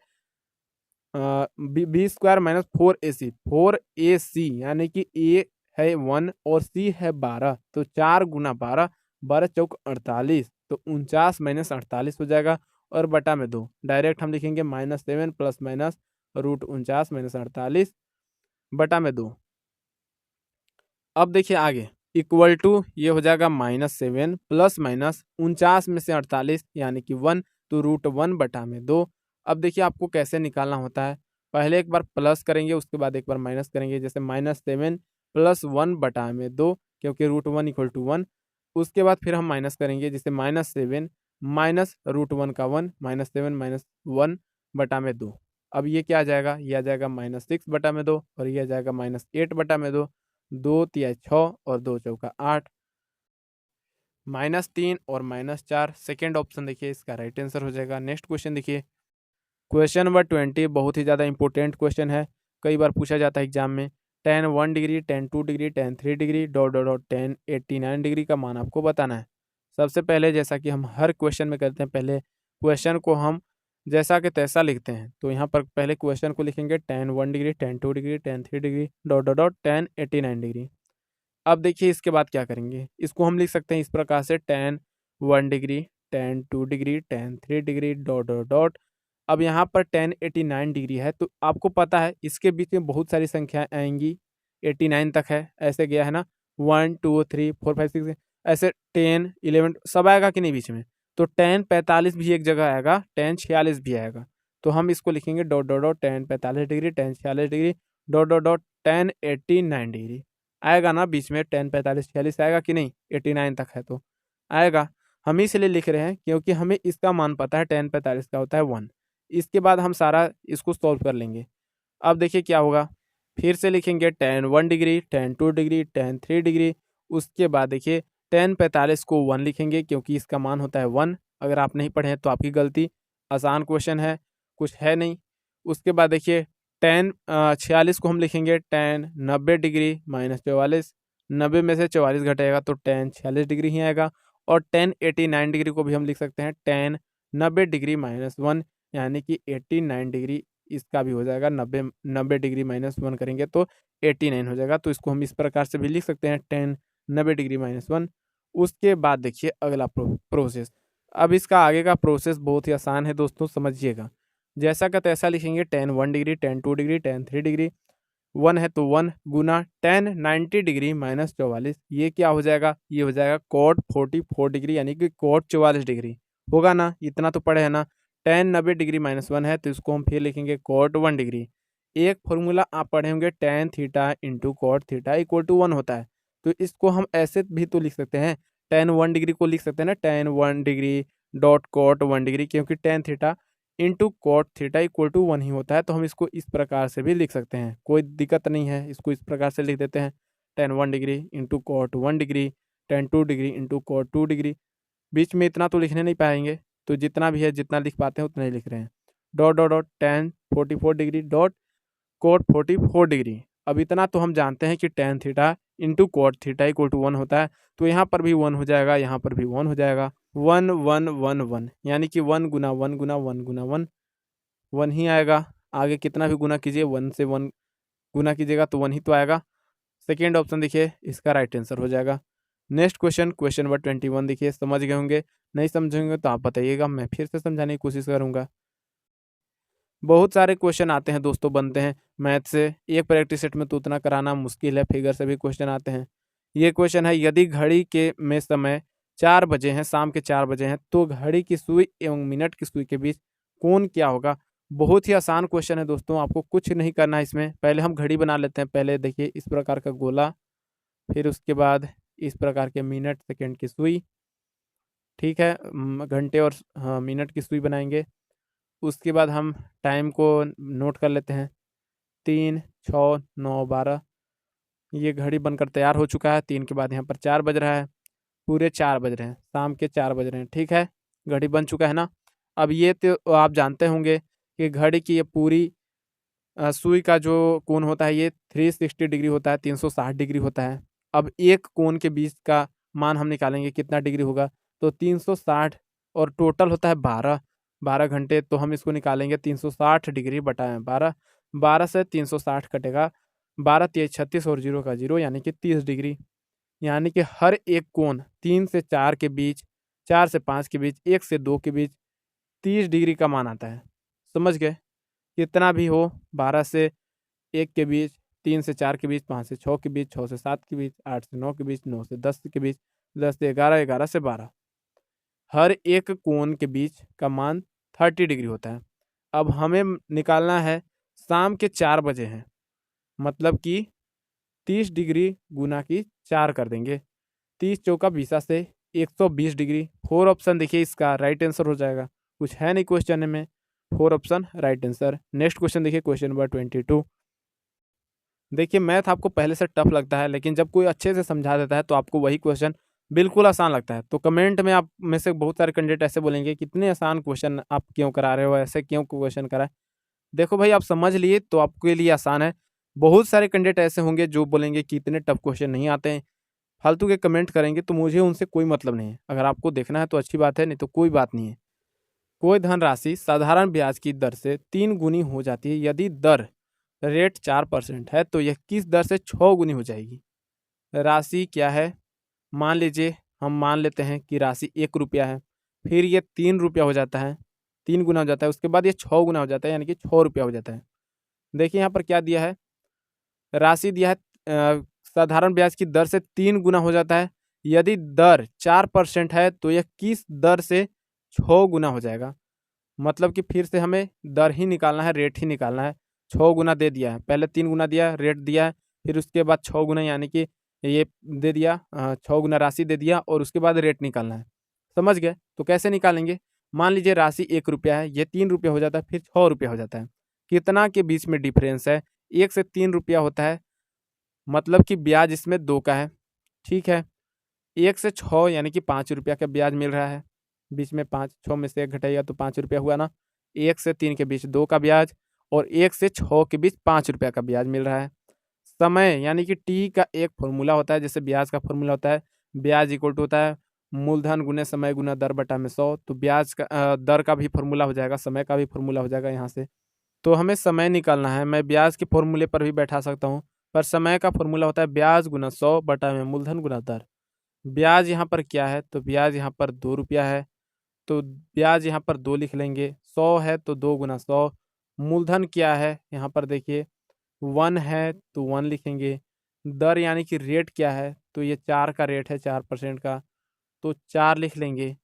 बी स्क्वायर माइनस 4ac यानी कि ए है 1 और सी है 12, तो 4 गुना 12, 12 चौक 48, तो 49 माइनस 48 हो जाएगा, और बटा में 2 डायरेक्ट हम लिखेंगे -7 प्लस माइनस रूट 49 माइनस 48 बटा में 2। अब देखिए आगे इक्वल टू ये हो जाएगा -7 प्लस माइनस 49 में से 48 यानी कि 1, तो रूट 1 बटा में 2। अब देखिए आपको कैसे निकालना होता है, पहले एक बार प्लस करेंगे उसके बाद एक बार माइनस करेंगे, जैसे -7 प्लस 1 बटा में 2, क्योंकि रूट 1 इक्वल टू 1। उसके बाद फिर हम माइनस करेंगे, जैसे -7 माइनस रूट 1 का 1, -7 माइनस 1 बटा में 2। अब ये क्या आ जाएगा, ये आ जाएगा -6 बटा में 2, और ये आ जाएगा -8 बटा में 2, 2 तिया 6 और 2 चौका 8, -3 और -4। सेकेंड ऑप्शन देखिए इसका राइट आंसर हो जाएगा। नेक्स्ट क्वेश्चन देखिए, क्वेश्चन नंबर 20 बहुत ही ज़्यादा इंपॉर्टेंट क्वेश्चन है, कई बार पूछा जाता है एग्जाम में। tan 1 degree, tan 2 degree, tan 3 degree dot dot dot tan 89 degree का मान आपको बताना है। सबसे पहले जैसा कि हम हर क्वेश्चन में करते हैं, पहले क्वेश्चन को हम जैसा कि तैसा लिखते हैं, तो यहाँ पर पहले क्वेश्चन को लिखेंगे tan 1 degree, tan 2 degree, tan 3 degree dot dot dot tan 89 degree. अब देखिए इसके बाद क्या करेंगे, इसको हम लिख सकते हैं इस प्रकार से tan 1 degree, tan 2 degree, tan 3 degree dot dot dot. अब यहाँ पर tan 89 डिग्री है, तो आपको पता है इसके बीच में बहुत सारी संख्याएं आएंगी, 89 तक है ऐसे गया है ना, 1 2 3 4 5 6 ऐसे 10 11 सब आएगा कि नहीं बीच में, तो tan 45 भी एक जगह आएगा, tan 46 भी आएगा। तो हम इसको लिखेंगे dot dot dot tan 45 degree, tan 46 degree dot dot dot tan 89 degree. आएगा ना बीच में tan 45 46 आएगा कि नहीं, 89 तक है तो आएगा। हम इसलिए लिख रहे हैं क्योंकि हमें इसका मान पता है, tan 45 का होता है 1। इसके बाद हम सारा इसको सॉल्व कर लेंगे। अब देखिए क्या होगा, फिर से लिखेंगे tan 1 degree, tan 2 degree, tan 3 degree. उसके बाद देखिए tan 45 को 1 लिखेंगे क्योंकि इसका मान होता है 1। अगर आप नहीं पढ़े हैं तो आपकी गलती, आसान क्वेश्चन है, कुछ है नहीं। उसके बाद देखिए tan 46 को हम लिखेंगे tan 90 डिग्री माइनस 44, 90 में से 44 घटेगा तो tan 46 डिग्री ही आएगा। और tan 89 डिग्री को भी हम लिख सकते हैं tan 90 डिग्री -1 यानी कि 89 डिग्री इसका भी हो जाएगा 90 डिग्री -1 करेंगे तो 89 हो जाएगा। तो इसको हम इस प्रकार से भी लिख सकते हैं, टेन 90 डिग्री -1। उसके बाद देखिए अगला प्रोसेस। अब इसका आगे का प्रोसेस बहुत ही आसान है दोस्तों, समझिएगा। जैसा का तैसा लिखेंगे, ten 1 degree, tan 2 degree, ten 3 degree, 1 है तो 1 गुना टेन 90 डिग्री -44। ये क्या हो जाएगा, ये हो जाएगा कॉट 44 डिग्री, यानी कि कॉट 44 डिग्री होगा ना, इतना तो पढ़े है ना। टेन 90 डिग्री -1 है तो इसको हम फिर लिखेंगे कॉट 1 डिग्री। एक फॉर्मूला आप पढ़े होंगे, tan theta into cot theta equal to 1 होता है। तो इसको हम ऐसे भी तो लिख सकते हैं, टेन 1 डिग्री को लिख सकते हैं ना, tan 1 degree dot cot 1 degree, क्योंकि tan theta into cot theta equal to 1 ही होता है। तो हम इसको इस प्रकार से भी लिख सकते हैं, कोई दिक्कत नहीं है। इसको इस प्रकार से लिख देते हैं, tan 1 degree into cot 1 degree, tan 2 degree into cot 2 degree. बीच में इतना तो लिखने नहीं पाएंगे, तो जितना भी है, जितना लिख पाते हैं उतना ही लिख रहे हैं। Dot dot dot tan 44 degree dot cot 44 degree. अब इतना तो हम जानते हैं कि tan theta into cot theta equal to 1 होता है। तो यहाँ पर भी 1 हो जाएगा, यहाँ पर भी 1 हो जाएगा। 1 1 1 1, यानी कि 1 गुना 1 गुना 1 गुना 1, 1 ही आएगा। आगे कितना भी गुना कीजिए, 1 से 1 गुना कीजिएगा तो 1 ही तो आएगा। सेकेंड ऑप्शन देखिए इसका राइट आंसर हो जाएगा। नेक्स्ट क्वेश्चन, क्वेश्चन नंबर 21 देखिए, समझ गए होंगे। नहीं समझेंगे तो आप बताइएगा, मैं फिर से समझाने की कोशिश करूँगा। बहुत सारे क्वेश्चन आते हैं दोस्तों, बनते हैं मैथ से। एक प्रैक्टिस सेट में तो उतना कराना मुश्किल है, फिगर से भी क्वेश्चन आते हैं। ये क्वेश्चन है, यदि घड़ी के में समय 4 बजे हैं, शाम के 4 बजे हैं, तो घड़ी की सुई एवं मिनट की सुई के बीच कोण क्या होगा। बहुत ही आसान क्वेश्चन है दोस्तों, आपको कुछ नहीं करना है इसमें। पहले हम घड़ी बना लेते हैं। पहले देखिए इस प्रकार का गोला, फिर उसके बाद इस प्रकार के मिनट सेकेंड की सुई, ठीक है। घंटे और हाँ मिनट की सुई बनाएंगे। उसके बाद हम टाइम को नोट कर लेते हैं, 3 6 9 12। ये घड़ी बनकर तैयार हो चुका है। 3 के बाद यहाँ पर 4 बज रहा है, पूरे 4 बज रहे हैं, शाम के 4 बज रहे हैं, ठीक है। घड़ी बन चुका है ना। अब ये तो आप जानते होंगे कि घड़ी की ये पूरी सुई का जो कोण होता है ये 360 डिग्री होता है, 360 डिग्री होता है। अब एक कोण के बीच का मान हम निकालेंगे कितना डिग्री होगा, तो 360 और टोटल होता है 12, 12 घंटे। तो हम इसको निकालेंगे 360 डिग्री बटा 12, 12 से 360 कटेगा, 12 तेज 36 और 0 का 0, यानी कि 30 डिग्री। यानी कि हर एक कोण 3 से 4 के बीच, 4 से 5 के बीच, 1 से 2 के बीच 30 डिग्री का मान आता है। समझ गए। कितना भी हो, 12 से 1 के बीच, 3 से 4 के बीच, 5 से 6 के बीच, 6 से 7 के बीच, 8 से 9 के बीच, 9 से 10 के बीच, 10 से 11, 11 से 12, हर एक कोण के बीच का मान 30 डिग्री होता है। अब हमें निकालना है, शाम के 4 बजे हैं, मतलब कि 30 डिग्री गुना की 4 कर देंगे, 30 चौका 20 से 120 डिग्री। 4 ऑप्शन देखिए इसका राइट आंसर हो जाएगा, कुछ है नहीं क्वेश्चन में, 4 option right answer. Next question देखिए, क्वेश्चन नंबर 22। देखिए मैथ आपको पहले से टफ लगता है, लेकिन जब कोई अच्छे से समझा देता है तो आपको वही क्वेश्चन बिल्कुल आसान लगता है। तो कमेंट में आप में से बहुत सारे कैंडिडेट ऐसे बोलेंगे कितने आसान क्वेश्चन आप क्यों करा रहे हो, ऐसे क्यों क्वेश्चन कराए। देखो भाई, आप समझ लिए तो आपके लिए आसान है। बहुत सारे कैंडिडेट ऐसे होंगे जो बोलेंगे कि इतने टफ क्वेश्चन नहीं आते हैं, फालतू के कमेंट करेंगे, तो मुझे उनसे कोई मतलब नहीं है। अगर आपको देखना है तो अच्छी बात है, नहीं तो कोई बात नहीं है। कोई धनराशि साधारण ब्याज की दर से 3 गुनी हो जाती है। यदि दर रेट 4% है तो यह किस दर से 6 गुनी हो जाएगी। राशि क्या है, मान लीजिए हम मान लेते हैं कि राशि 1 रुपया है, फिर ये 3 रुपया हो जाता है, 3 गुना हो जाता है, उसके बाद ये 6 गुना हो जाता है, यानी कि 6 रुपया हो जाता है। देखिए यहाँ पर क्या दिया है, राशि दिया है साधारण ब्याज की दर से 3 गुना हो जाता है। यदि दर 4% है तो यह किस दर से 6 गुना हो जाएगा। मतलब कि फिर से हमें दर ही निकालना है, रेट ही निकालना है। 6 गुना दे दिया है, पहले 3 गुना दिया, रेट दिया है, फिर उसके बाद 6 गुना, यानी कि ये दे दिया 6 गुना राशि दे दिया, और उसके बाद रेट निकालना है। समझ गए। तो कैसे निकालेंगे, मान लीजिए राशि 1 रुपया है, ये 3 रुपया हो जाता है, फिर 6 रुपया हो जाता है। कितना के बीच में डिफरेंस है, 1 से 3 रुपया होता है, मतलब कि ब्याज इसमें 2 का है, ठीक है। 1 से 6 यानी कि 5 रुपया का ब्याज मिल रहा है, बीच में 5, 6 में से 1 घटाइएगा तो 5 रुपया हुआ ना। 1 से 3 के बीच 2 का ब्याज, और 1 से 6 के बीच 5 रुपया का ब्याज मिल रहा है। समय यानी कि टी का एक फॉर्मूला होता है, जैसे ब्याज का फॉर्मूला होता है, ब्याज इक्वल टू होता है मूलधन गुने समय गुना दर बटा में 100। तो ब्याज का दर का भी फॉर्मूला हो जाएगा, समय का भी फॉर्मूला हो जाएगा यहाँ से। तो हमें समय निकालना है। मैं ब्याज के फॉर्मूले पर भी बैठा सकता हूँ, पर समय का फॉर्मूला होता है ब्याज गुना 100 बटा में मूलधन गुना दर। ब्याज यहाँ पर क्या है, तो ब्याज यहाँ पर 2 रुपया है, तो ब्याज यहाँ पर 2 लिख लेंगे। 100 है तो 2 गुना 100। मूलधन क्या है, यहाँ पर देखिए 1 है तो 1 लिखेंगे। दर यानी कि रेट क्या है, तो ये 4 का रेट है, 4% का, तो 4 लिख लेंगे।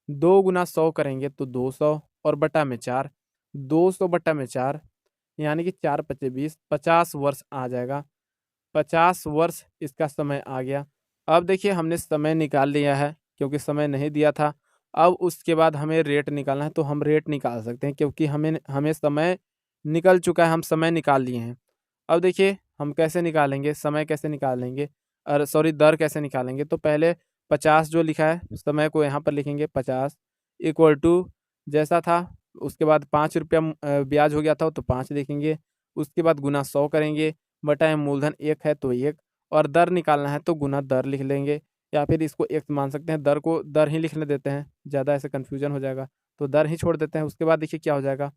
2 गुना 100 करेंगे तो 200 और बटा में 4, 200 बटा में 4 यानी कि 4 पचे 20, 50 वर्ष आ जाएगा। 50 वर्ष इसका समय आ गया। अब देखिए हमने समय निकाल लिया है क्योंकि समय नहीं दिया था। अब उसके बाद हमें रेट निकालना है, तो हम रेट निकाल सकते हैं क्योंकि हमें हमें समय निकल चुका है, हम समय निकाल लिए हैं। अब देखिए हम कैसे निकालेंगे, समय कैसे निकालेंगे, और सॉरी दर कैसे निकालेंगे। तो पहले 50 जो लिखा है समय को यहाँ पर लिखेंगे 50 इक्वल टू जैसा था, उसके बाद 5 रुपया ब्याज हो गया था तो 5 लिखेंगे। उसके बाद गुना 100 करेंगे, बटा में मूलधन 1 है तो 1, और दर निकालना है तो गुना दर लिख लेंगे, या फिर इसको 1 मान सकते हैं। दर को दर ही लिखने देते हैं, ज़्यादा ऐसे कन्फ्यूजन हो जाएगा तो दर ही छोड़ देते हैं। उसके बाद देखिए क्या हो जाएगा,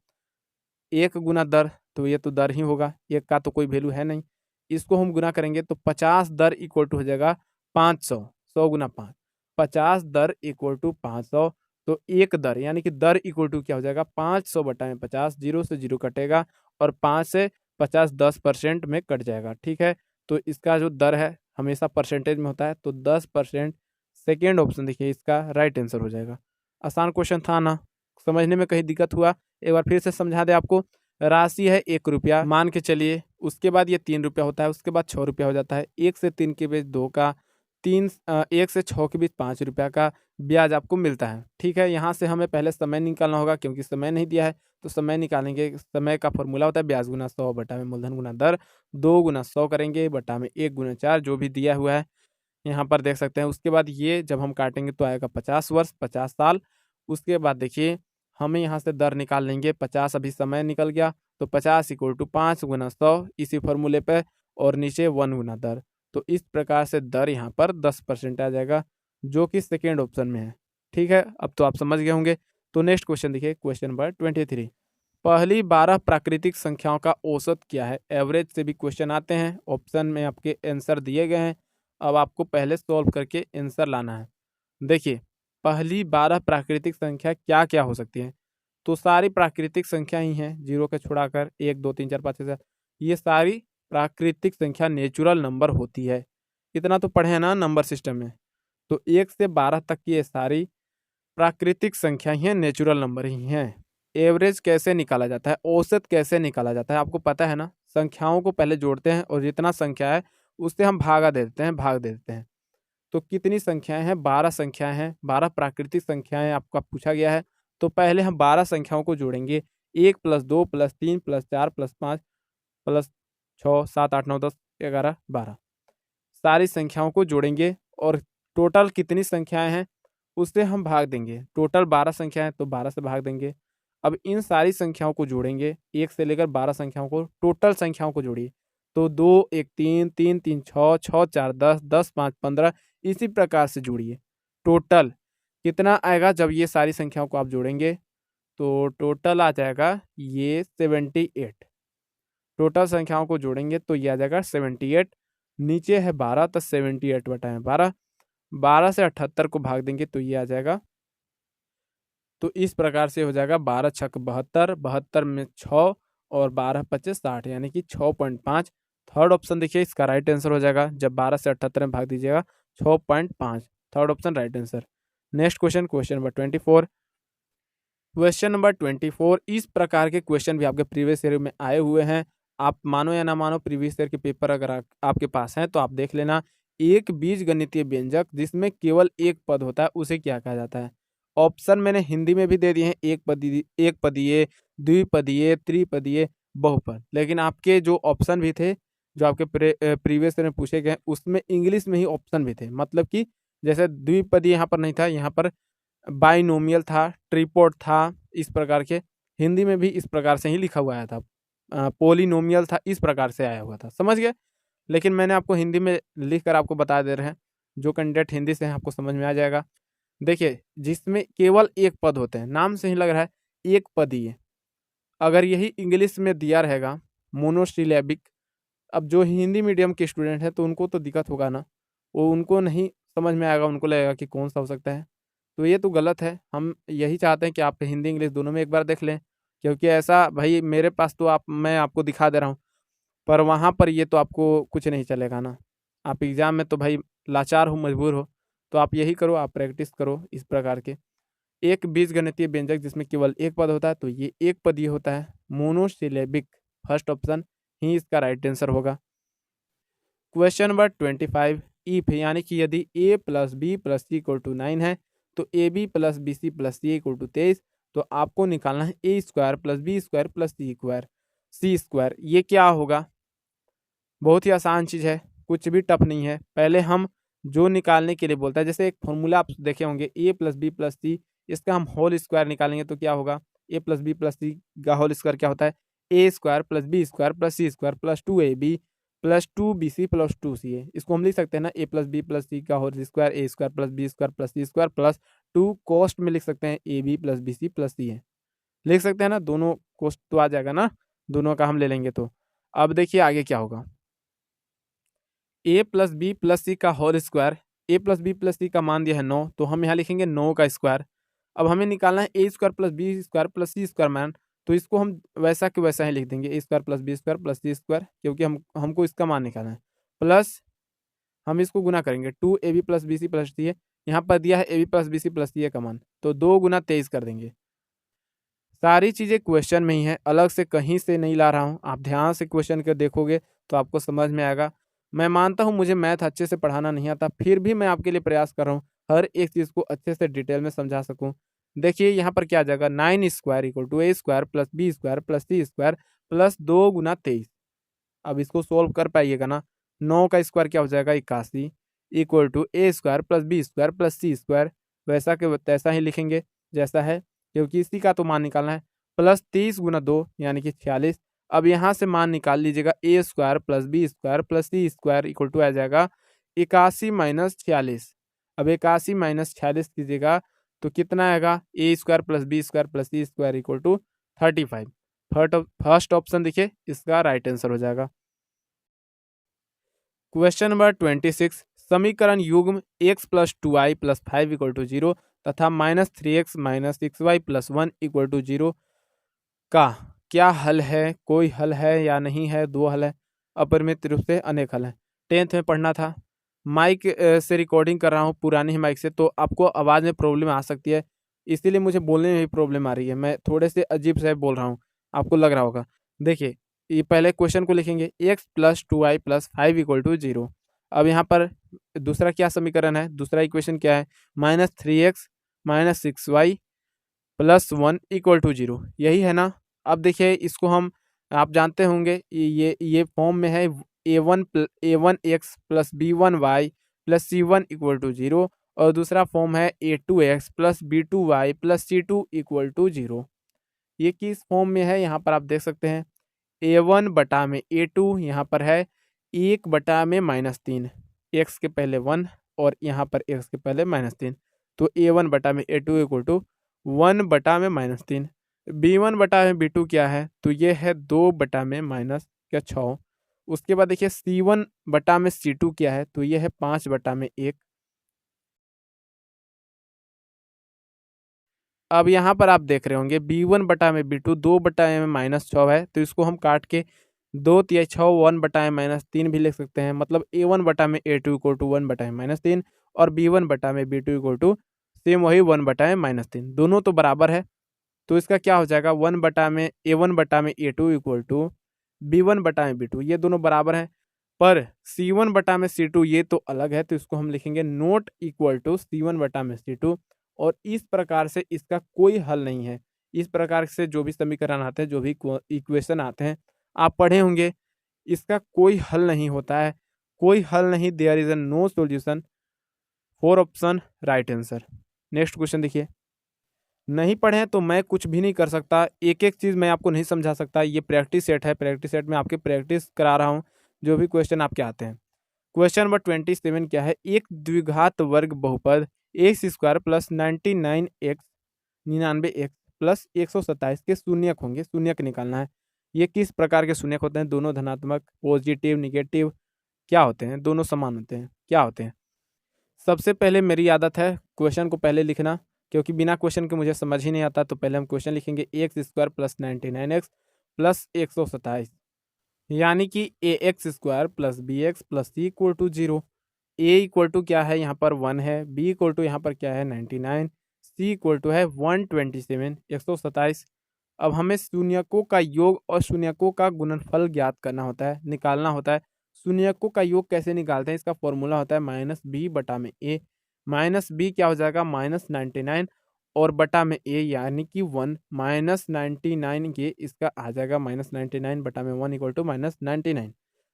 1 गुना दर, तो ये तो दर ही होगा, 1 का तो कोई वैल्यू है नहीं। इसको हम गुना करेंगे तो 50 दर इक्वल टू हो जाएगा 500, 100 गुना 5, 50 दर इक्वल टू 500। तो 1 दर यानी कि दर इक्वल टू क्या हो जाएगा 500 बटा में 50, 0 से 0 कटेगा और 5 से 50 10% में कट जाएगा। ठीक है, तो इसका जो दर है हमेशा परसेंटेज में होता है, तो 10%। सेकेंड ऑप्शन देखिए इसका राइट आंसर हो जाएगा। आसान क्वेश्चन था ना, समझने में कहीं दिक्कत हुआ एक बार फिर से समझा दे आपको। राशि है 1 रुपया मान के चलिए, उसके बाद ये 3 रुपया होता है, उसके बाद 6 रुपया हो जाता है। 1 से 3 के बीच 2 का, 1 से 6 के बीच 5 रुपया का ब्याज आपको मिलता है। ठीक है, यहाँ से हमें पहले समय निकालना होगा क्योंकि समय नहीं दिया है, तो समय निकालेंगे। समय का फॉर्मूला होता है ब्याज गुना 100 बटा में मूलधन गुना दर। 2 गुना 100 करेंगे बटा में 1 गुना 4 जो भी दिया हुआ है यहाँ पर देख सकते हैं। उसके बाद ये जब हम काटेंगे तो आएगा 50 वर्ष, 50 साल। उसके बाद देखिए हमें यहाँ से दर निकाल लेंगे, 50 अभी समय निकल गया तो 50 इक्वल टू 5 गुना 100 इसी फॉर्मूले पे, और नीचे 1 गुना दर। तो इस प्रकार से दर यहाँ पर 10% आ जाएगा जो कि सेकेंड ऑप्शन में है। ठीक है, अब तो आप समझ गए होंगे। तो नेक्स्ट क्वेश्चन देखिए, क्वेश्चन नंबर 23। पहली 12 प्राकृतिक संख्याओं का औसत क्या है। एवरेज से भी क्वेश्चन आते हैं, ऑप्शन में आपके आंसर दिए गए हैं। अब आपको पहले सॉल्व करके आंसर लाना है। देखिए पहली 12 प्राकृतिक संख्या क्या क्या हो सकती है, तो सारी प्राकृतिक संख्या ही हैं, जीरो के छुड़ाकर 1 2 3 4 5 6 7, ये सारी प्राकृतिक संख्या नेचुरल नंबर होती है। इतना तो पढ़े हैं ना नंबर सिस्टम में। तो 1 से 12 तक की ये सारी प्राकृतिक संख्या ही हैं, नेचुरल नंबर ही हैं। एवरेज कैसे निकाला जाता है, औसत कैसे निकाला जाता है, आपको पता है ना। संख्याओं को पहले जोड़ते हैं और जितना संख्या है उससे हम भागा दे देते हैं, भाग दे देते हैं। तो कितनी संख्याएं हैं, 12 संख्याएं हैं, 12 प्राकृतिक संख्याएं आपका पूछा गया है। तो पहले हम 12 संख्याओं को जोड़ेंगे, 1 + 2 + 3 + 4 + 5 + 6 7 8 9 10 11 12 सारी संख्याओं को जोड़ेंगे और टोटल कितनी संख्याएं हैं उससे हम भाग देंगे। टोटल 12 संख्या है तो 12 से भाग देंगे। अब इन सारी संख्याओं को जोड़ेंगे, 1 से लेकर 12 संख्याओं को, टोटल संख्याओं को जोड़िए। तो 2 1 3 3 3 6 6 4 10 10 5 15 इसी प्रकार से जोड़िए। टोटल कितना आएगा जब ये सारी संख्याओं को आप जोड़ेंगे, तो टोटल आ जाएगा ये 78। टोटल संख्याओं को जोड़ेंगे तो ये आ जाएगा 78। नीचे है 12 तो 78 बटा में 12, 12 से 78 को भाग देंगे तो ये आ जाएगा। तो इस प्रकार से हो जाएगा 12 छक 72, 72 में 6 और 12 पचे 60 यानी कि 6.5। थर्ड ऑप्शन देखिए इसका राइट आंसर हो जाएगा, जब 12 से 78 में भाग दीजिएगा 6.5। Third option right answer. Next question, question number 24। Question number 24, इस प्रकार के क्वेश्चन भी आपके प्रीवियस ईयर में आए हुए हैं। आप मानो या ना मानो, प्रीवियस ईयर के पेपर अगर आपके पास हैं तो आप देख लेना। एक बीज गणितीय व्यंजक जिसमें केवल एक पद होता है उसे क्या कहा जाता है। ऑप्शन मैंने हिंदी में भी दे दिए हैं, एक पदीय, द्विपदीय, त्रिपदीय, बहुपद। लेकिन आपके जो ऑप्शन भी थे, जो आपके प्रीवियस ईयर में पूछे गए, उसमें इंग्लिश में ही ऑप्शन भी थे। मतलब कि जैसे द्विपदीय यहाँ पर नहीं था, यहाँ पर बाइनोमियल था, ट्रिपॉड था, इस प्रकार के। हिंदी में भी इस प्रकार से ही लिखा हुआ आया था। पोलिनोमियल था, इस प्रकार से आया हुआ था, समझ गए। लेकिन मैंने आपको हिंदी में लिख कर आपको बता दे रहे हैं, जो कैंडिडेट हिंदी से हैं आपको समझ में आ जाएगा। देखिए जिसमें केवल एक पद होते हैं, नाम से ही लग रहा है एक पदीय। अगर यही इंग्लिश में दिया रहेगा मोनोसिलेबिक, अब जो हिंदी मीडियम के स्टूडेंट हैं तो उनको तो दिक्कत होगा ना, वो उनको नहीं समझ में आएगा, उनको लगेगा कि कौन सा हो सकता है। तो ये तो गलत है। हम यही चाहते हैं कि आप हिंदी इंग्लिश दोनों में एक बार देख लें, क्योंकि ऐसा भाई मेरे पास तो मैं आपको दिखा दे रहा हूँ, पर वहाँ पर ये तो आपको कुछ नहीं चलेगा ना। आप एग्ज़ाम में तो भाई लाचार हो, मजबूर हो, तो आप यही करो, आप प्रैक्टिस करो इस प्रकार के। एक बीजगणितीय व्यंजक जिसमें केवल एक पद होता है, तो ये एक पद ये होता है मोनोसिलेबिक। फर्स्ट ऑप्शन ही इसका राइट आंसर होगा। क्वेश्चन नंबर 25, इफ यानी कि यदि a plus B plus C equal to 9 है, तो A B plus B C plus C equal to 23, तो आपको निकालना है A square plus B square plus C square. ये क्या होगा? बहुत ही आसान चीज़ है, कुछ भी टफ नहीं है। पहले हम जो निकालने के लिए बोलता है, जैसे एक फॉर्मूला आप देखे होंगे A plus B plus C, इसका हम होल स्क्वायर निकालेंगे तो क्या होगा? A plus B plus C का होल स्क्वायर क्या होता है? A square plus B square plus C square plus 2ab plus 2bc plus 2ca। इसको हम लिख सकते हैं ना, A plus B plus C का whole square, A square plus B square plus C square plus 2 कॉस्ट में लिख सकते हैं A B plus B C plus C है, लिख सकते हैं ना। दोनों कॉस्ट तो आ जाएगा ना, दोनों का हम ले लेंगे तो। अब देखिए आगे क्या होगा। A plus B plus C का होल स्क्वायर, ए प्लस बी प्लस सी का मान दिया है 9, तो हम यहाँ लिखेंगे 9 का स्क्वायर। अब हमें निकालना है A square plus B square plus C square मान, तो इसको हम वैसा के वैसा ही लिख देंगे, A square plus B square plus C square, क्योंकि हमको इसका मान निकालना है। प्लस हम इसको गुना करेंगे, 2ab plus B C plus C है, यहाँ पर दिया है A B plus B C plus C का मान, तो 2 गुना 23 कर देंगे। सारी चीज़ें क्वेश्चन में ही है, अलग से कहीं से नहीं ला रहा हूँ। आप ध्यान से क्वेश्चन के देखोगे तो आपको समझ में आएगा। मैं मानता हूँ मुझे मैथ अच्छे से पढ़ाना नहीं आता, फिर भी मैं आपके लिए प्रयास कर रहा हूँ हर एक चीज़ को अच्छे से डिटेल में समझा सकूँ। देखिए यहाँ पर क्या आ जाएगा, 9 square equal to A square plus B square plus C square plus 2 गुना 23। अब इसको सोल्व कर पाइएगा ना। 9 का स्क्वायर क्या हो जाएगा, 81 equal to A square plus B square plus C square, वैसा के तैसा ही लिखेंगे जैसा है, क्योंकि इसी का तो मान निकालना है। प्लस 30 गुना 2 यानी कि 46। अब यहाँ से मान निकाल लीजिएगा, A square plus B square plus C square equal to आ जाएगा 81 माइनस 46। अब 81 माइनस 46 कीजिएगा तो कितना आएगा, A square plus B square plus C square equal to 35। First option देखिए इसका राइट आंसर हो जाएगा। क्वेश्चन नंबर 26, समीकरण युग्म x plus 2i plus 5 equal to 0 तथा minus 3x minus 6y plus 1 equal to 0 का क्या हल है? कोई हल है या नहीं है? दो हल है, अपरिमित रूप से अनेक हल है। 10th में पढ़ना था। माइक से रिकॉर्डिंग कर रहा हूँ, पुरानी ही माइक से, तो आपको आवाज़ में प्रॉब्लम आ सकती है, इसीलिए मुझे बोलने में भी प्रॉब्लम आ रही है। मैं थोड़े से अजीब से बोल रहा हूँ, आपको लग रहा होगा। देखिए ये पहले क्वेश्चन को लिखेंगे, x plus 2i plus 5 equal to 0। अब यहाँ पर दूसरा क्या समीकरण है, दूसरा इक्वेशन क्या है, minus 3x minus 6y plus 1 equal to 0, यही है ना। अब देखिए इसको हम, आप जानते होंगे ये फॉर्म में है a1 x plus b1 y plus c1 equal to 0, और दूसरा फॉर्म है a2 x plus b2 y plus c2 equal to 0। ये किस फॉर्म में है यहाँ पर आप देख सकते हैं, a1 बटा में a2, यहाँ पर है 1 बटा में -3, x के पहले 1 और यहाँ पर x के पहले -3, तो a1 बटा में a2 इक्वल टू 1 बटा में -3। b1 बटा में b2 क्या है, तो ये है 2 बटा में माइनस क्या 6। उसके बाद देखिए c1 बटा में c2 क्या है, तो ये है 5 बटा में 1। अब यहाँ पर आप देख रहे होंगे b1 बटा में b2 2 बटा में -6 है, तो इसको हम काट के 2 तिया 6 1 बटा में -3 भी लिख सकते हैं। मतलब a1 बटा में a2 इक्वल टू 1 बटा में -3 और b1 बटा में b2 इक्वल टू सेम वही 1 बटा में -3, दोनों तो बराबर है। तो इसका क्या हो जाएगा, 1 बटा में a1 बटा में a2 इक्वल टू b1 बटा में b2, ये दोनों बराबर हैं। पर c1 बटा में c2 ये तो अलग है, तो इसको हम लिखेंगे नॉट इक्वल टू c1 बटा में c2। और इस प्रकार से इसका कोई हल नहीं है। इस प्रकार से जो भी समीकरण आते हैं, जो भी इक्वेशन आते हैं, आप पढ़े होंगे, इसका कोई हल नहीं होता है, कोई हल नहीं। There is a no solution. 4 option right answer. Next question देखिए। नहीं पढ़े हैं तो मैं कुछ भी नहीं कर सकता, एक एक चीज़ मैं आपको नहीं समझा सकता। ये प्रैक्टिस सेट है, प्रैक्टिस सेट में आपकी प्रैक्टिस करा रहा हूँ जो भी क्वेश्चन आपके आते हैं। क्वेश्चन नंबर 27 क्या है, एक द्विघात वर्ग बहुपद x square plus 99 x 99 x plus 127 के शून्यक होंगे, शून्यक निकालना है। ये किस प्रकार के शून्यक होते हैं? दोनों धनात्मक, पॉजिटिव, नेगेटिव क्या होते हैं? दोनों समान होते हैं, क्या होते हैं? सबसे पहले मेरी आदत है क्वेश्चन को पहले लिखना, क्योंकि बिना क्वेश्चन के मुझे समझ ही नहीं आता। तो पहले हम क्वेश्चन लिखेंगे x square plus 99x plus 127, यानी कि A X square plus B X plus C equal to 0। A equal to क्या है? यहाँ पर 1 है। बी इक्वल टू यहाँ पर क्या है? 99। सी इक्वल टू है 127, 127। अब हमें शून्यकों का योग और शून्यकों का गुणनफल ज्ञात करना होता है, निकालना होता है। शून्यकों का योग कैसे निकालते हैं? इसका फॉर्मूला होता है माइनस बी बटा में ए। माइनस बी क्या हो जाएगा? माइनस 99 और बटा में ए यानी कि 1। माइनस 99 के इसका आ जाएगा माइनस 99 बटा में 1 इक्वल टू माइनस 99।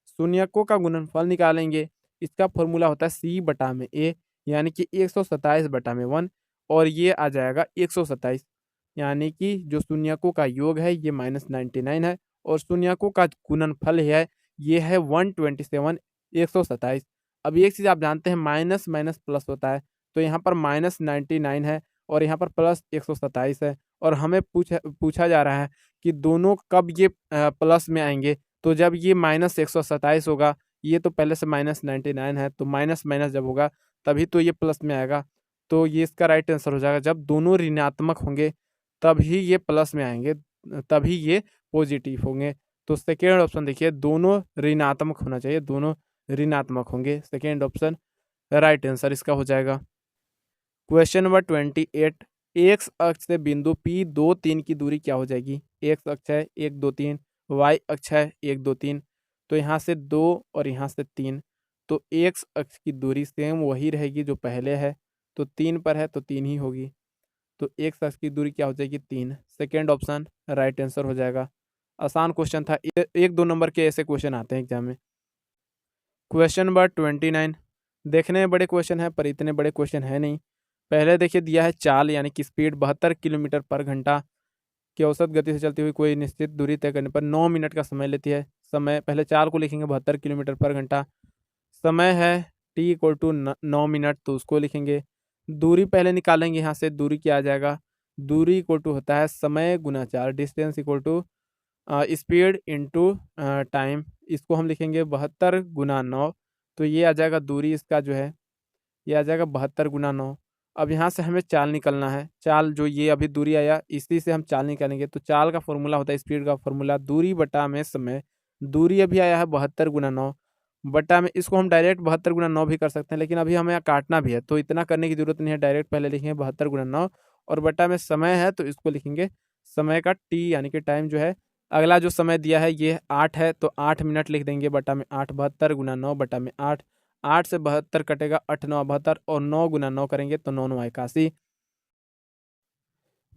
शून्यकों का गुणनफल निकालेंगे, इसका फॉर्मूला होता है सी बटा में ए यानी कि 127 बटा में 1 और ये आ जाएगा 127, यानी कि जो शून्यकों का योग है ये माइनस 99 है और शून्यकों का गुणनफल है ये है 127, 127। अब एक चीज़ आप जानते हैं, माइनस माइनस प्लस होता है, तो यहाँ पर माइनस 99 है और यहाँ पर प्लस 127 है और हमें पूछा जा रहा है कि दोनों कब ये प्लस में आएंगे। तो जब ये माइनस 127 होगा, ये तो पहले से माइनस 99 है, तो माइनस माइनस जब होगा तभी तो ये प्लस में आएगा। तो ये इसका राइट आंसर हो जाएगा। जब दोनों ऋणात्मक होंगे तभी ये प्लस में आएंगे, तभी ये पॉजिटिव होंगे। तो सेकेंड ऑप्शन देखिए, दोनों ऋणात्मक होना चाहिए, दोनों ऋणात्मक होंगे। सेकेंड ऑप्शन राइट आंसर इसका हो जाएगा। क्वेश्चन नंबर 28, एक्स अक्ष से बिंदु पी 2 3 की दूरी क्या हो जाएगी? एक्स अक्ष है 1 2 3, वाई अक्ष है 1 2 3, तो यहाँ से 2 और यहाँ से 3, तो एक्स अक्ष की दूरी सेम वही रहेगी जो पहले है, तो 3 पर है तो 3 ही होगी। तो एक्स अक्ष की दूरी क्या हो जाएगी? 3। सेकेंड ऑप्शन राइट आंसर हो जाएगा। आसान क्वेश्चन था, 1-2 नंबर के ऐसे क्वेश्चन आते हैं एग्जाम में। क्वेश्चन नंबर 29, देखने में बड़े क्वेश्चन है पर इतने बड़े क्वेश्चन है नहीं। पहले देखिए दिया है चाल यानी कि स्पीड 72 किलोमीटर पर घंटा की औसत गति से चलती हुई कोई निश्चित दूरी तय करने पर 9 मिनट का समय लेती है। समय पहले चाल को लिखेंगे 72 किलोमीटर पर घंटा, समय है टी इक्वल टू 9 मिनट, तो उसको लिखेंगे। दूरी पहले निकालेंगे, यहाँ से दूरी क्या आ जाएगा? दूरी इक्वल टू होता है समय गुना चाल, distance equal to speed into time. इसको हम लिखेंगे 72 गुना 9, तो ये आ जाएगा दूरी इसका जो है, ये आ जाएगा 72 गुना 9। अब यहाँ से हमें चाल निकलना है, चाल जो ये अभी दूरी आया इसी से हम चाल निकालेंगे। तो चाल का फॉर्मूला होता है, स्पीड का फॉर्मूला दूरी बटा में समय। दूरी अभी आया है 72 गुना 9 बटा में, इसको हम डायरेक्ट 72 गुना 9 भी कर सकते हैं, लेकिन अभी हमें यहाँ काटना भी है तो इतना करने की जरूरत नहीं है। डायरेक्ट पहले लिखेंगे 72 गुना 9 और बटा में समय है तो इसको लिखेंगे समय का टी यानी कि टाइम जो है। अगला जो समय दिया है ये 8 है, तो 8 मिनट लिख देंगे बटा में 8। 72 गुना 9 बटा में 8, 8 से 72 कटेगा, 8 9 72 और 9 गुना 9 करेंगे तो 9 9 81।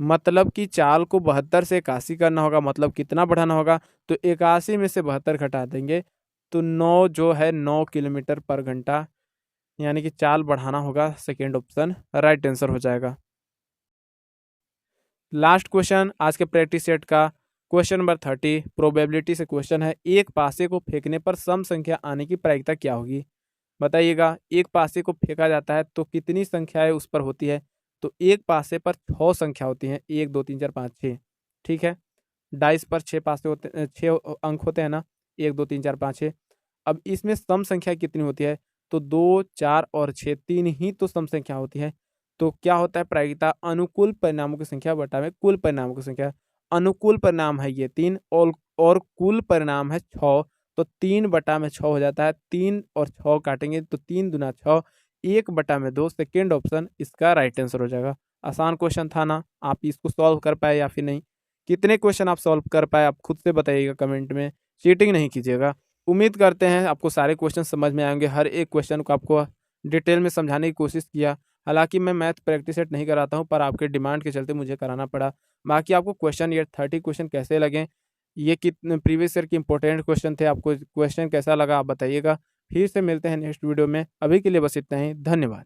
मतलब कि चाल को 72 से 81 करना होगा, मतलब कितना बढ़ाना होगा? तो 81 में से 72 घटा देंगे तो 9 जो है 9 किलोमीटर पर घंटा, यानी कि चाल बढ़ाना होगा। सेकेंड ऑप्शन राइट आंसर हो जाएगा। लास्ट क्वेश्चन आज के प्रैक्टिस सेट का, क्वेश्चन नंबर 30, प्रोबेबिलिटी से क्वेश्चन है। एक पासे को फेंकने पर सम संख्या आने की प्रायिकता क्या होगी? बताइएगा। एक पासे को फेंका जाता है तो कितनी संख्याएं उस पर होती है? तो एक पासे पर 6 संख्या होती हैं, 1 2 3 4 5 6। ठीक है, डाइस पर 6 पासे होते, 6 अंक होते हैं ना, 1 2 3 4 5 6। अब इसमें सम संख्या कितनी होती है? तो 2 4 और 6, 3 ही तो सम संख्या होती है। तो क्या होता है प्रायिकता? अनुकूल परिणामों की संख्या बटा में कुल परिणामों की संख्या। अनुकूल परिणाम है ये 3 और कुल परिणाम है 6, तो 3 बटा में 6 हो जाता है। 3 और 6 काटेंगे तो 3 दूना 6, 1 बटा में 2। सेकेंड ऑप्शन इसका राइट आंसर हो जाएगा। आसान क्वेश्चन था ना, आप इसको सॉल्व कर पाए या फिर नहीं? कितने क्वेश्चन आप सॉल्व कर पाए आप खुद से बताइएगा कमेंट में, चीटिंग नहीं कीजिएगा। उम्मीद करते हैं आपको सारे क्वेश्चन समझ में आएंगे। हर एक क्वेश्चन को आपको डिटेल में समझाने की कोशिश किया। हालांकि मैं मैथ प्रैक्टिस सेट नहीं कराता हूं, पर आपके डिमांड के चलते मुझे कराना पड़ा। बाकी आपको क्वेश्चन ये 30 क्वेश्चन कैसे लगे, ये कितने प्रीवियस ईयर के इंपॉर्टेंट क्वेश्चन थे, आपको क्वेश्चन कैसा लगा आप बताइएगा। फिर से मिलते हैं नेक्स्ट वीडियो में, अभी के लिए बस इतना ही। धन्यवाद।